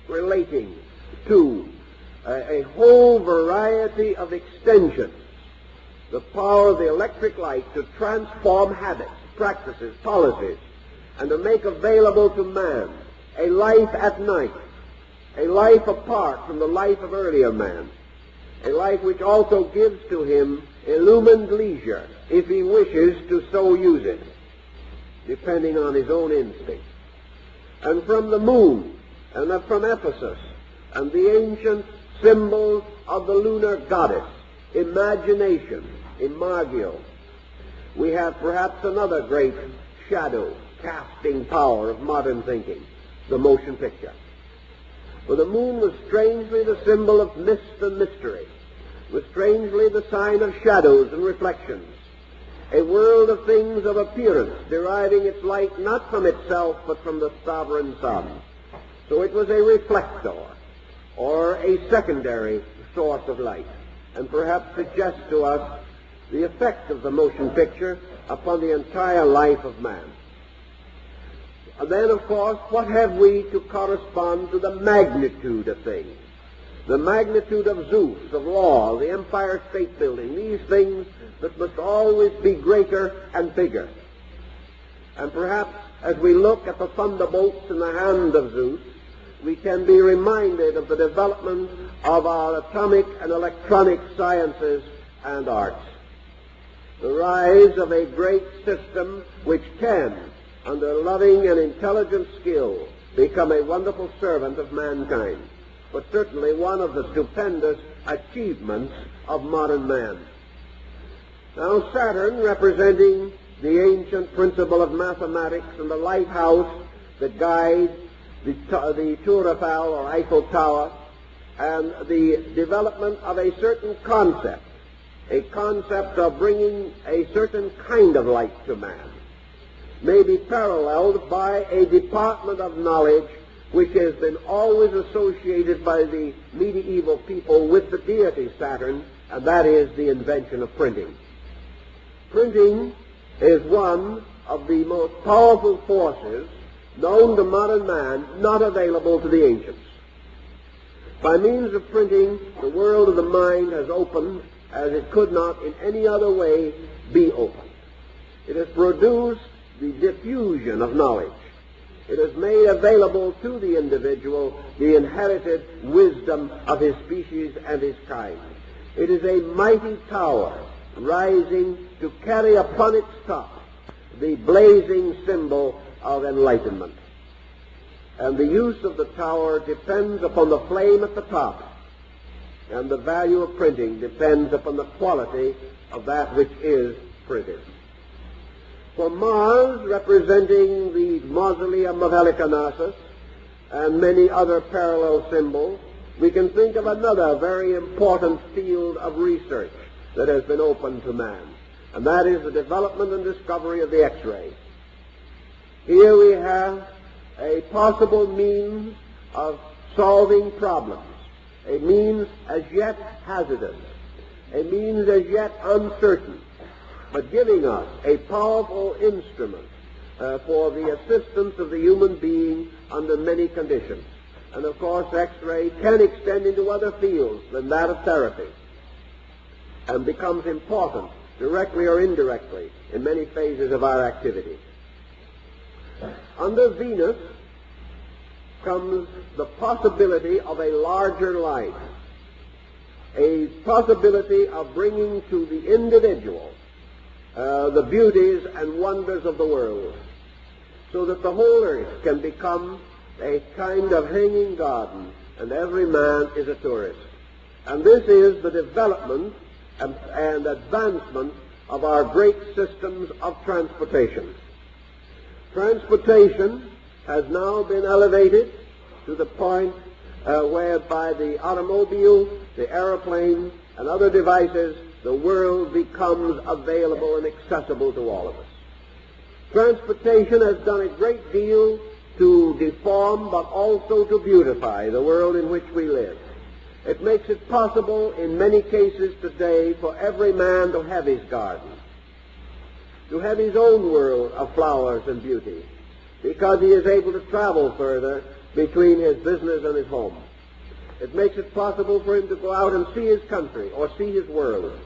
relating to a whole variety of extensions, the power of the electric light to transform habits, practices, policies, and to make available to man a life at night, a life apart from the life of earlier man, a life which also gives to him illumined leisure if he wishes to so use it, depending on his own instinct. And from the moon, and from Ephesus, and the ancient symbols of the lunar goddess, imagination, Imagio, we have perhaps another great shadow casting power of modern thinking, the motion picture. For the moon was strangely the symbol of mist and mystery, was strangely the sign of shadows and reflections, a world of things of appearance, deriving its light not from itself but from the sovereign sun. So it was a reflector, or a secondary source of light, and perhaps suggests to us the effect of the motion picture upon the entire life of man. And then, of course, what have we to correspond to the magnitude of things? The magnitude of Zeus, of law, the Empire State Building, these things that must always be greater and bigger. And perhaps as we look at the thunderbolts in the hand of Zeus, we can be reminded of the development of our atomic and electronic sciences and arts. The rise of a great system which can, under loving and intelligent skill, become a wonderful servant of mankind, but certainly one of the stupendous achievements of modern man. Now Saturn, representing the ancient principle of mathematics and the lighthouse that guides the Tour Eiffel or Eiffel Tower, and the development of a certain concept, a concept of bringing a certain kind of light to man, may be paralleled by a department of knowledge which has been always associated by the medieval people with the deity Saturn, and that is the invention of printing. Printing is one of the most powerful forces known to modern man, not available to the ancients. By means of printing, the world of the mind has opened as it could not in any other way be opened. It has produced the diffusion of knowledge. It has made available to the individual the inherited wisdom of his species and his kind. It is a mighty tower rising to carry upon its top the blazing symbol of enlightenment. And the use of the tower depends upon the flame at the top, and the value of printing depends upon the quality of that which is printed. For Mars, representing the mausoleum of Halicarnassus and many other parallel symbols, we can think of another very important field of research that has been opened to man, and that is the development and discovery of the X-ray. Here we have a possible means of solving problems, a means as yet hazardous, a means as yet uncertain, but giving us a powerful instrument for the assistance of the human being under many conditions. And of course, X-ray can extend into other fields than that of therapy and becomes important, directly or indirectly, in many phases of our activity. Under Venus comes the possibility of a larger life, a possibility of bringing to the individual the beauties and wonders of the world, so that the whole earth can become a kind of hanging garden, and every man is a tourist. And this is the development and advancement of our great systems of transportation. Transportation has now been elevated to the point whereby the automobile, the airplane, and other devices, the world becomes available and accessible to all of us. Transportation has done a great deal to deform but also to beautify the world in which we live. It makes it possible in many cases today for every man to have his garden, to have his own world of flowers and beauty, because he is able to travel further between his business and his home. It makes it possible for him to go out and see his country or see his world.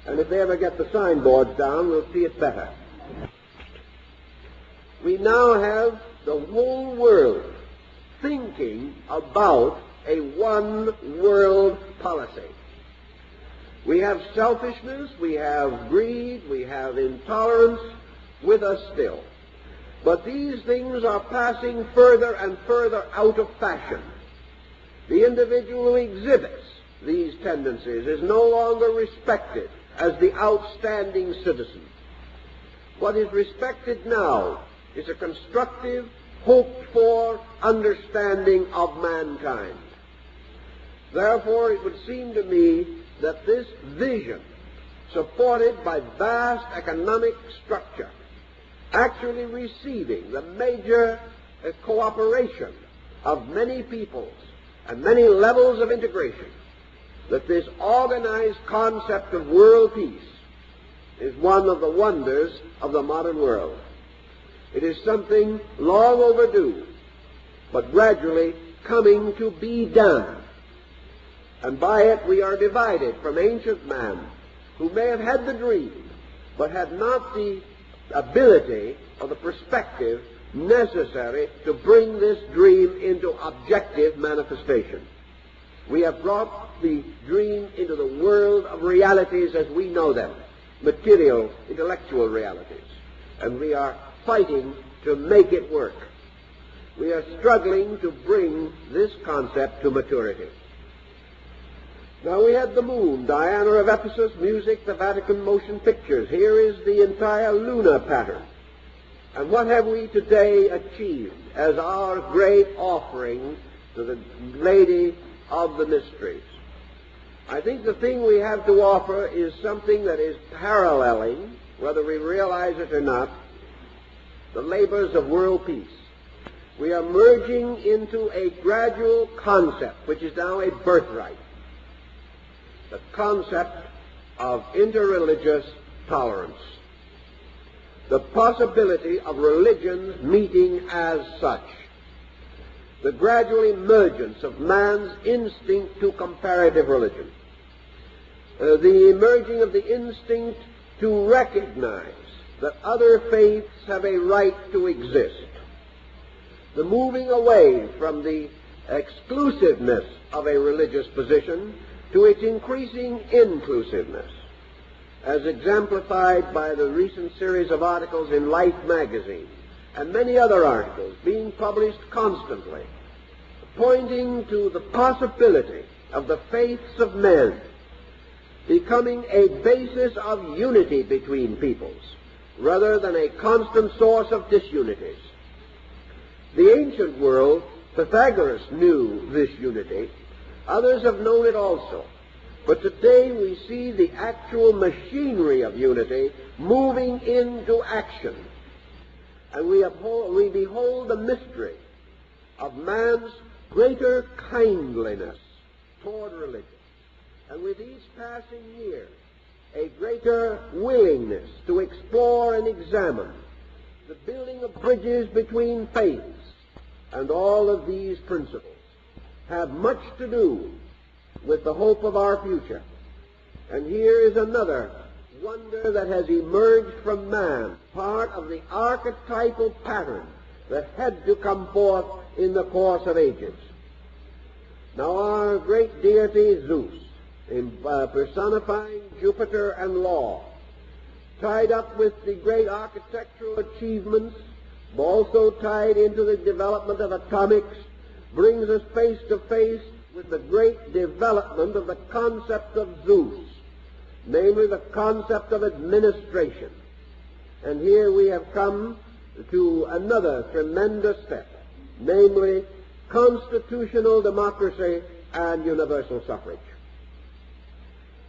And if they ever get the signboards down, we'll see it better. We now have the whole world thinking about a one-world policy. We have selfishness, we have greed, we have intolerance with us still. But these things are passing further and further out of fashion. The individual who exhibits these tendencies is no longer respected as the outstanding citizen. What is respected now is a constructive, hoped-for understanding of mankind. Therefore, it would seem to me that this vision, supported by vast economic structure, actually receiving the major cooperation of many peoples and many levels of integration, that this organized concept of world peace is one of the wonders of the modern world. It is something long overdue, but gradually coming to be done. And by it we are divided from ancient man, who may have had the dream, but had not the ability or the perspective necessary to bring this dream into objective manifestation. We have brought the dream into the world of realities as we know them, material, intellectual realities, and we are fighting to make it work. We are struggling to bring this concept to maturity. Now we had the moon, Diana of Ephesus, music, the Vatican motion pictures. Here is the entire lunar pattern. And what have we today achieved as our great offering to the Lady of the Mysteries? I think the thing we have to offer is something that is paralleling, whether we realize it or not, the labors of world peace. We are merging into a gradual concept, which is now a birthright, the concept of interreligious tolerance, the possibility of religions meeting as such, the gradual emergence of man's instinct to comparative religion, the emerging of the instinct to recognize that other faiths have a right to exist, the moving away from the exclusiveness of a religious position to its increasing inclusiveness, as exemplified by the recent series of articles in Life magazine and many other articles being published constantly, pointing to the possibility of the faiths of men becoming a basis of unity between peoples, rather than a constant source of disunities. The ancient world, Pythagoras knew this unity. Others have known it also. But today we see the actual machinery of unity moving into action. And we behold the mystery of man's greater kindliness toward religion. And with each passing year, a greater willingness to explore and examine the building of bridges between faiths. And all of these principles have much to do with the hope of our future. And here is another wonder that has emerged from man, part of the archetypal pattern that had to come forth in the course of ages. Now our great deity Zeus, personifying Jupiter and law, tied up with the great architectural achievements, also tied into the development of atomics, brings us face to face with the great development of the concept of Zeus, namely the concept of administration. And here we have come to another tremendous step, namely constitutional democracy and universal suffrage.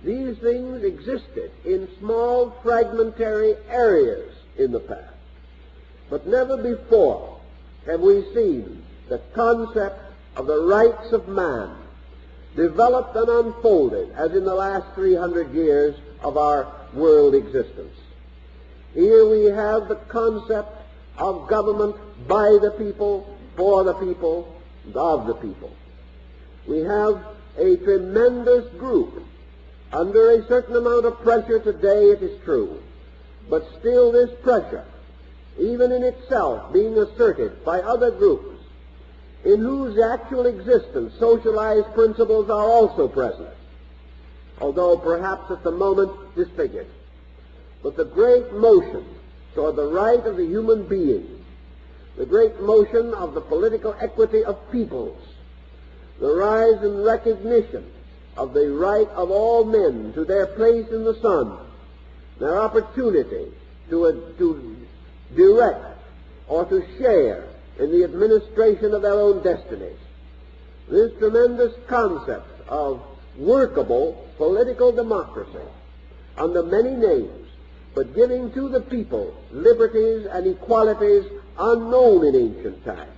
These things existed in small fragmentary areas in the past, but never before have we seen the concept of the rights of man developed and unfolded as in the last 300 years of our world existence. Here we have the concept of government by the people, for the people, and of the people. We have a tremendous group under a certain amount of pressure today, it is true, but still this pressure, even in itself, being asserted by other groups in whose actual existence socialized principles are also present, although perhaps at the moment disfigured. But the great motion toward the right of the human being, the great motion of the political equity of peoples, the rise and recognition of the right of all men to their place in the sun, their opportunity to direct or to share in the administration of their own destinies. This tremendous concept of workable political democracy under many names, but giving to the people liberties and equalities unknown in ancient times,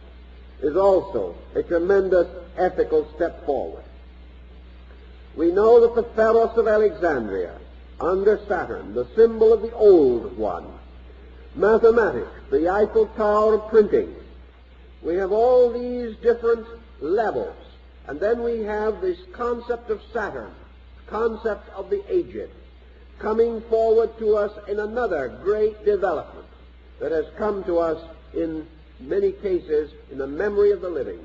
is also a tremendous ethical step forward. We know that the Pharos of Alexandria, under Saturn, the symbol of the Old One, mathematics, the Eiffel Tower of printing, we have all these different levels. And then we have this concept of Saturn, concept of the aged, coming forward to us in another great development that has come to us in many cases in the memory of the living.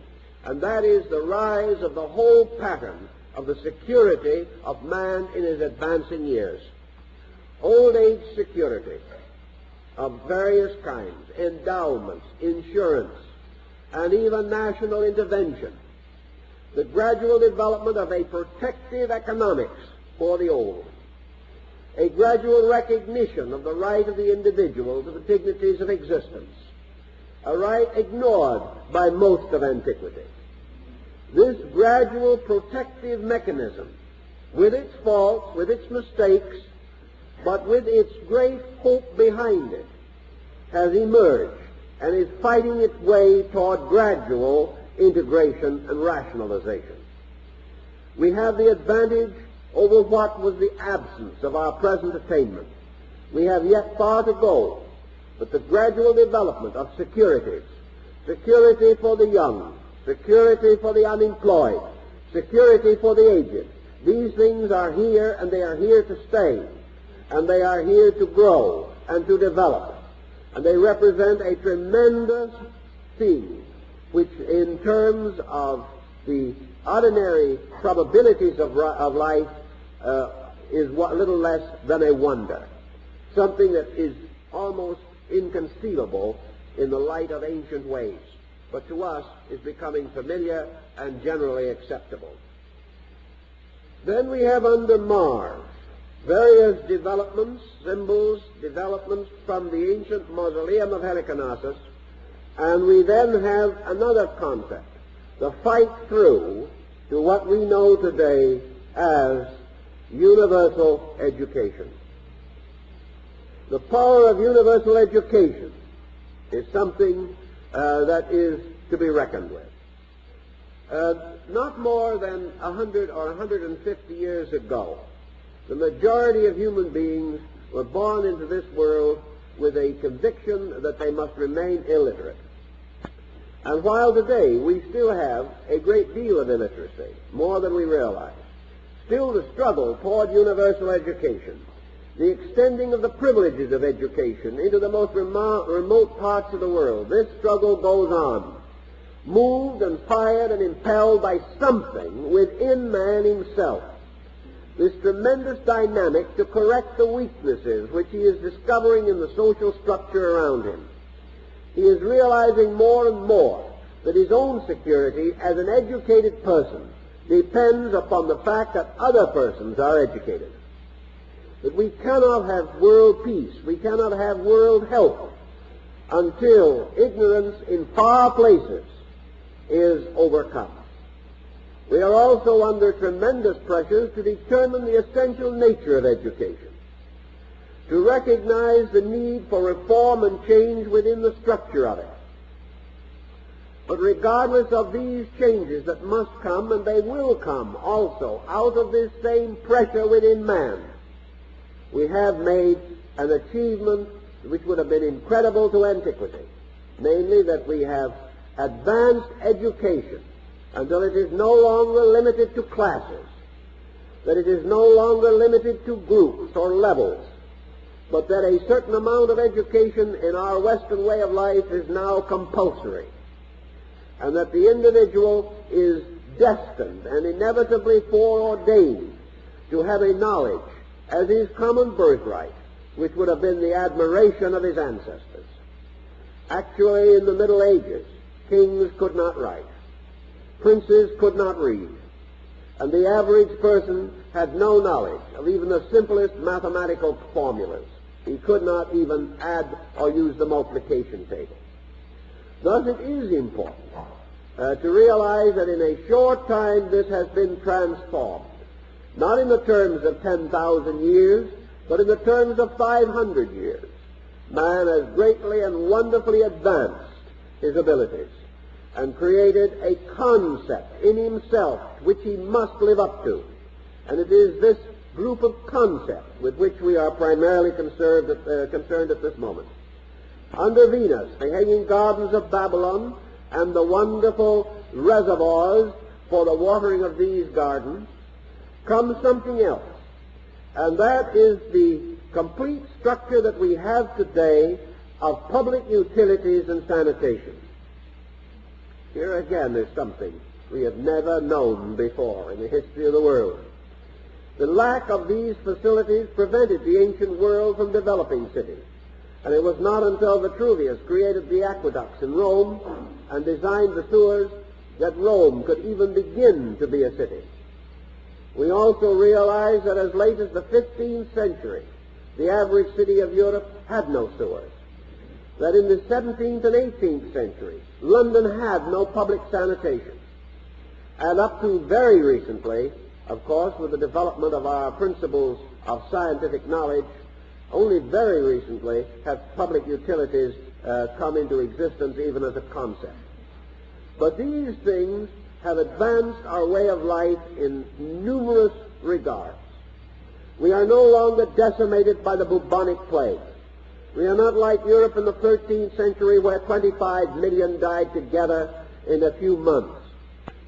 And that is the rise of the whole pattern of the security of man in his advancing years. Old age security of various kinds, endowments, insurance, and even national intervention. The gradual development of a protective economics for the old. A gradual recognition of the right of the individual to the dignities of existence. A right ignored by most of antiquity. This gradual protective mechanism, with its faults, with its mistakes, but with its great hope behind it, has emerged and is fighting its way toward gradual integration and rationalization. We have the advantage over what was the absence of our present attainment. We have yet far to go, but the gradual development of securities, security for the young, security for the unemployed, security for the aged, these things are here, and they are here to stay, and they are here to grow and to develop, and they represent a tremendous thing which in terms of the ordinary probabilities of life is little less than a wonder, something that is almost inconceivable in the light of ancient ways, but to us is becoming familiar and generally acceptable. Then we have under Mars various developments, symbols, developments from the ancient mausoleum of Helicarnassus, and we then have another concept, the fight through to what we know today as universal education. The power of universal education is something that is to be reckoned with. Not more than 100 or 150 years ago, the majority of human beings were born into this world with a conviction that they must remain illiterate. And while today we still have a great deal of illiteracy, more than we realize, still the struggle toward universal education, the extending of the privileges of education into the most remote parts of the world, this struggle goes on, moved and fired and impelled by something within man himself. This tremendous dynamic to correct the weaknesses which he is discovering in the social structure around him. He is realizing more and more that his own security as an educated person depends upon the fact that other persons are educated. That we cannot have world peace, we cannot have world health until ignorance in far places is overcome. We are also under tremendous pressures to determine the essential nature of education, to recognize the need for reform and change within the structure of it. But regardless of these changes that must come, and they will come also, out of this same pressure within man, we have made an achievement which would have been incredible to antiquity, namely that we have advanced education until it is no longer limited to classes, that it is no longer limited to groups or levels, but that a certain amount of education in our Western way of life is now compulsory, and that the individual is destined and inevitably foreordained to have a knowledge as his common birthright, which would have been the admiration of his ancestors. Actually, in the Middle Ages, kings could not write, princes could not read, and the average person had no knowledge of even the simplest mathematical formulas. He could not even add or use the multiplication table. Thus it is important to realize that in a short time this has been transformed, not in the terms of 10,000 years, but in the terms of 500 years. Man has greatly and wonderfully advanced his abilities and created a concept in himself which he must live up to. And it is this group of concepts with which we are primarily concerned at this moment. Under Venus, the hanging gardens of Babylon and the wonderful reservoirs for the watering of these gardens comes something else, and that is the complete structure that we have today of public utilities and sanitation. Here again is something we have never known before in the history of the world. The lack of these facilities prevented the ancient world from developing cities, and it was not until Vitruvius created the aqueducts in Rome and designed the sewers that Rome could even begin to be a city. We also realize that as late as the 15th century, the average city of Europe had no sewers. That in the 17th and 18th centuries, London had no public sanitation. And up to very recently, of course, with the development of our principles of scientific knowledge, only very recently have public utilities come into existence even as a concept. But these things have advanced our way of life in numerous regards. We are no longer decimated by the bubonic plague. We are not like Europe in the 13th century where 25 million died together in a few months,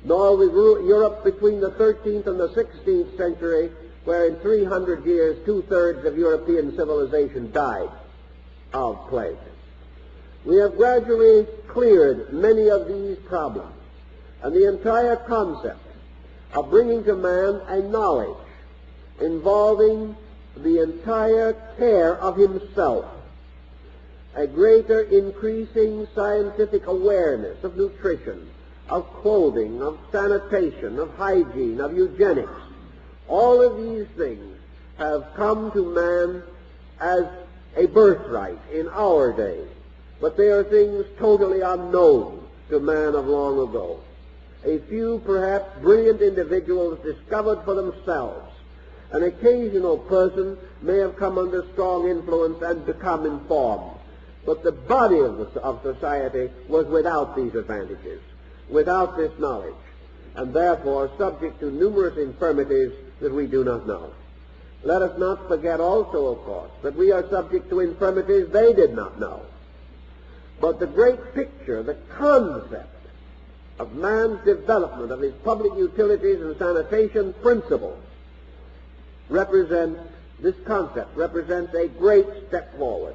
nor with Europe between the 13th and the 16th century where in 300 years 2/3 of European civilization died of plague. We have gradually cleared many of these problems, and the entire concept of bringing to man a knowledge involving the entire care of himself, a greater increasing scientific awareness of nutrition, of clothing, of sanitation, of hygiene, of eugenics, all of these things have come to man as a birthright in our day, but they are things totally unknown to man of long ago. A few, perhaps, brilliant individuals discovered for themselves. An occasional person may have come under strong influence and become informed, but the body of society was without these advantages, without this knowledge, and therefore subject to numerous infirmities that we do not know. Let us not forget also, of course, that we are subject to infirmities they did not know. But the great picture, the concept of man's development of his public utilities and sanitation principles represents a great step forward,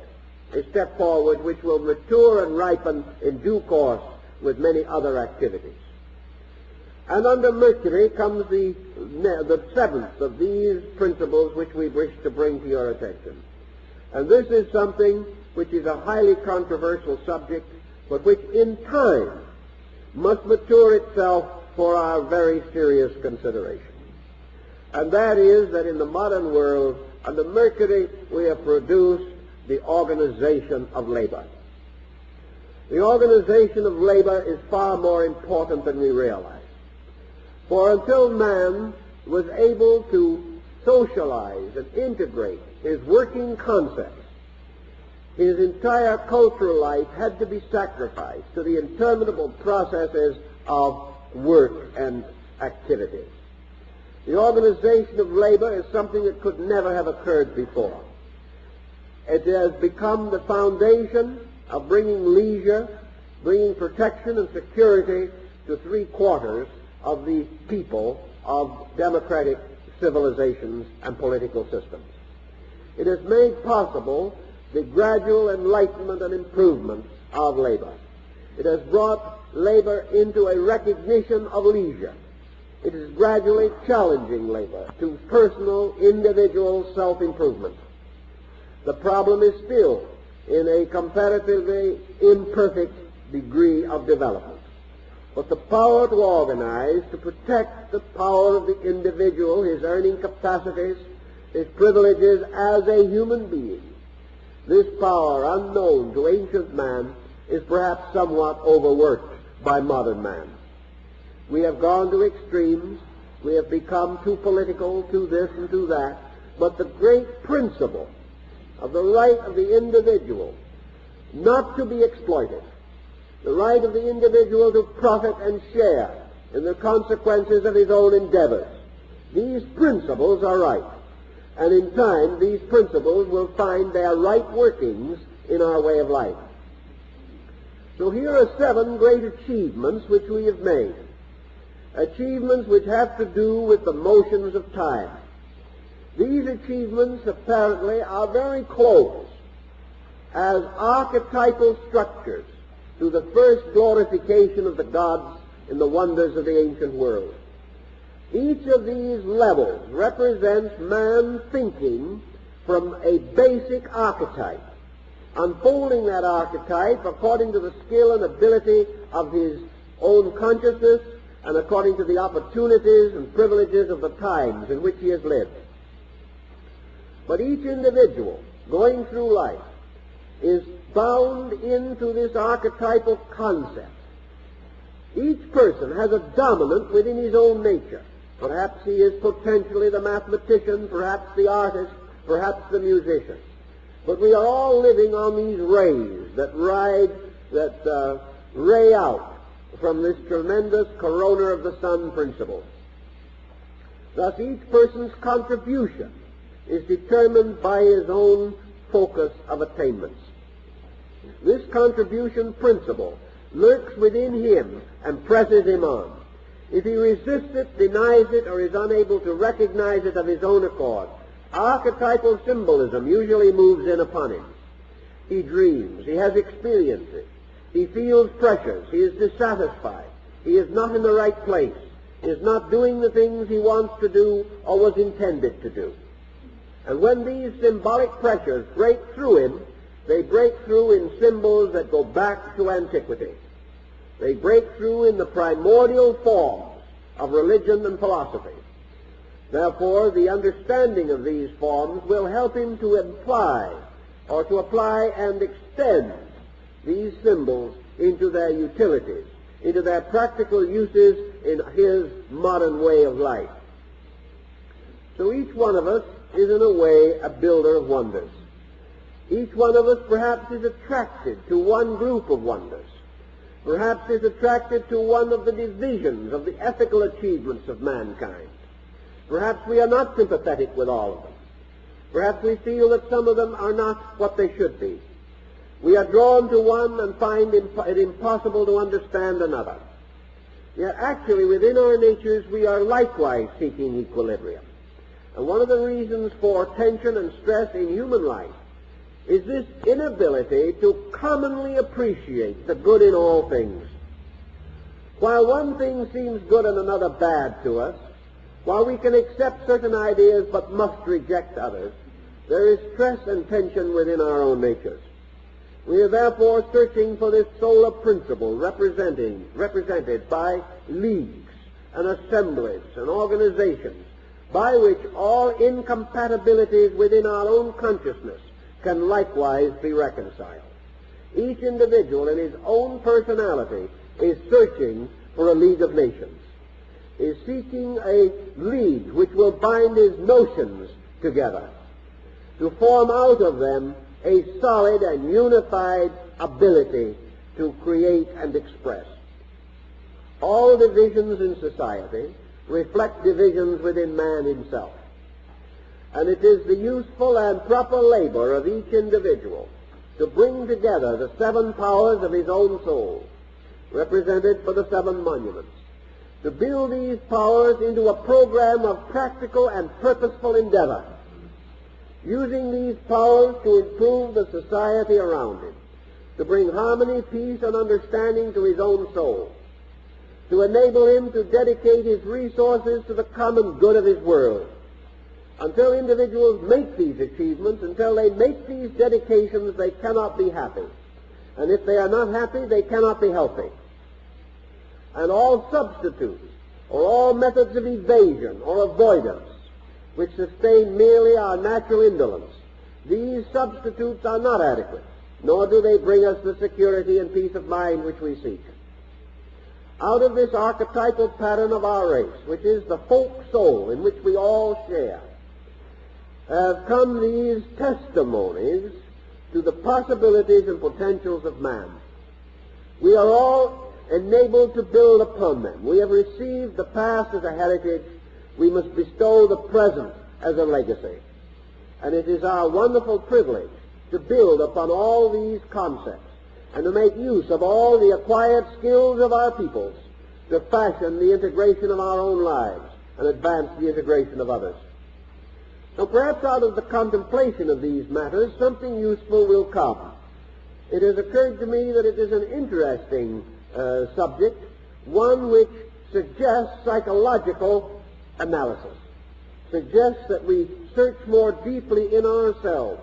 a step forward which will mature and ripen in due course with many other activities. And under Mercury comes the seventh of these principles which we wish to bring to your attention. And this is something which is a highly controversial subject, but which in time must mature itself for our very serious consideration. And that is that in the modern world, under Mercury, we have produced the organization of labor. The organization of labor is far more important than we realize. For until man was able to socialize and integrate his working concepts, his entire cultural life had to be sacrificed to the interminable processes of work and activity. The organization of labor is something that could never have occurred before. It has become the foundation of bringing leisure, bringing protection and security to 3/4 of the people of democratic civilizations and political systems. It has made possible the gradual enlightenment and improvement of labor. It has brought labor into a recognition of leisure. It is gradually challenging labor to personal, individual self-improvement. The problem is still in a comparatively imperfect degree of development. But the power to organize, to protect the power of the individual, his earning capacities, his privileges as a human being, this power, unknown to ancient man, is perhaps somewhat overworked by modern man. We have gone to extremes. We have become too political, too this and too that. But the great principle of the right of the individual not to be exploited, the right of the individual to profit and share in the consequences of his own endeavors, these principles are right. And in time, these principles will find their right workings in our way of life. So here are 7 great achievements which we have made. Achievements which have to do with the motions of time. These achievements apparently are very close as archetypal structures to the first glorification of the gods in the wonders of the ancient world. Each of these levels represents man thinking from a basic archetype, unfolding that archetype according to the skill and ability of his own consciousness and according to the opportunities and privileges of the times in which he has lived. But each individual going through life is bound into this archetypal concept. Each person has a dominant within his own nature. Perhaps he is potentially the mathematician, perhaps the artist, perhaps the musician. But we are all living on these rays that ray out from this tremendous corona of the sun principle. Thus each person's contribution is determined by his own focus of attainments. This contribution principle lurks within him and presses him on. If he resists it, denies it, or is unable to recognize it of his own accord, archetypal symbolism usually moves in upon him. He dreams, he has experiences, he feels pressures, he is dissatisfied, he is not in the right place, he is not doing the things he wants to do or was intended to do. And when these symbolic pressures break through him, they break through in symbols that go back to antiquity. They break through in the primordial forms of religion and philosophy. Therefore, the understanding of these forms will help him to apply and extend these symbols into their utilities, into their practical uses in his modern way of life. So each one of us is in a way a builder of wonders. Each one of us perhaps is attracted to one group of wonders, perhaps is attracted to one of the divisions of the ethical achievements of mankind. Perhaps we are not sympathetic with all of them. Perhaps we feel that some of them are not what they should be. We are drawn to one and find it impossible to understand another. Yet actually within our natures we are likewise seeking equilibrium. And one of the reasons for tension and stress in human life is this inability to commonly appreciate the good in all things. While one thing seems good and another bad to us, while we can accept certain ideas but must reject others, there is stress and tension within our own natures. We are therefore searching for this solar principle represented by leagues and assemblies and organizations by which all incompatibilities within our own consciousness can likewise be reconciled. Each individual in his own personality is searching for a league of nations, is seeking a league which will bind his notions together, to form out of them a solid and unified ability to create and express. All divisions in society reflect divisions within man himself. And it is the useful and proper labor of each individual to bring together the 7 powers of his own soul, represented by the 7 monuments, to build these powers into a program of practical and purposeful endeavor, using these powers to improve the society around him, to bring harmony, peace, and understanding to his own soul, to enable him to dedicate his resources to the common good of his world. Until individuals make these achievements, until they make these dedications, they cannot be happy. And if they are not happy, they cannot be healthy. And all substitutes, or all methods of evasion or avoidance, which sustain merely our natural indolence, these substitutes are not adequate. nor do they bring us the security and peace of mind which we seek. Out of this archetypal pattern of our race, which is the folk soul in which we all share, have come these testimonies to the possibilities and potentials of man. We are all enabled to build upon them. We have received the past as a heritage. We must bestow the present as a legacy. And it is our wonderful privilege to build upon all these concepts and to make use of all the acquired skills of our peoples to fashion the integration of our own lives and advance the integration of others. Now, perhaps out of the contemplation of these matters, something useful will come. It has occurred to me that it is an interesting subject, one which suggests psychological analysis, suggests that we search more deeply in ourselves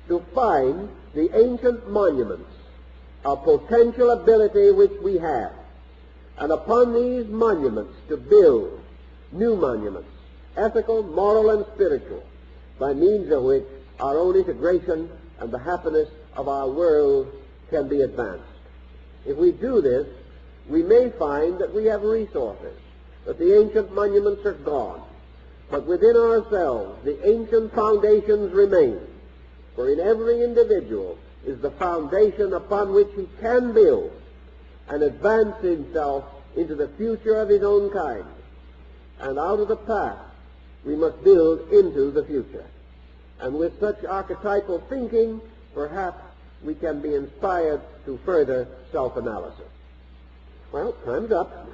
to find the ancient monuments of potential ability which we have, and upon these monuments to build new monuments, ethical, moral, and spiritual, by means of which our own integration and the happiness of our world can be advanced. If we do this, we may find that we have resources, that the ancient monuments are gone, but within ourselves the ancient foundations remain, for in every individual is the foundation upon which he can build and advance himself into the future of his own kind. And out of the past, we must build into the future. And with such archetypal thinking, perhaps we can be inspired to further self-analysis. Well, time's up.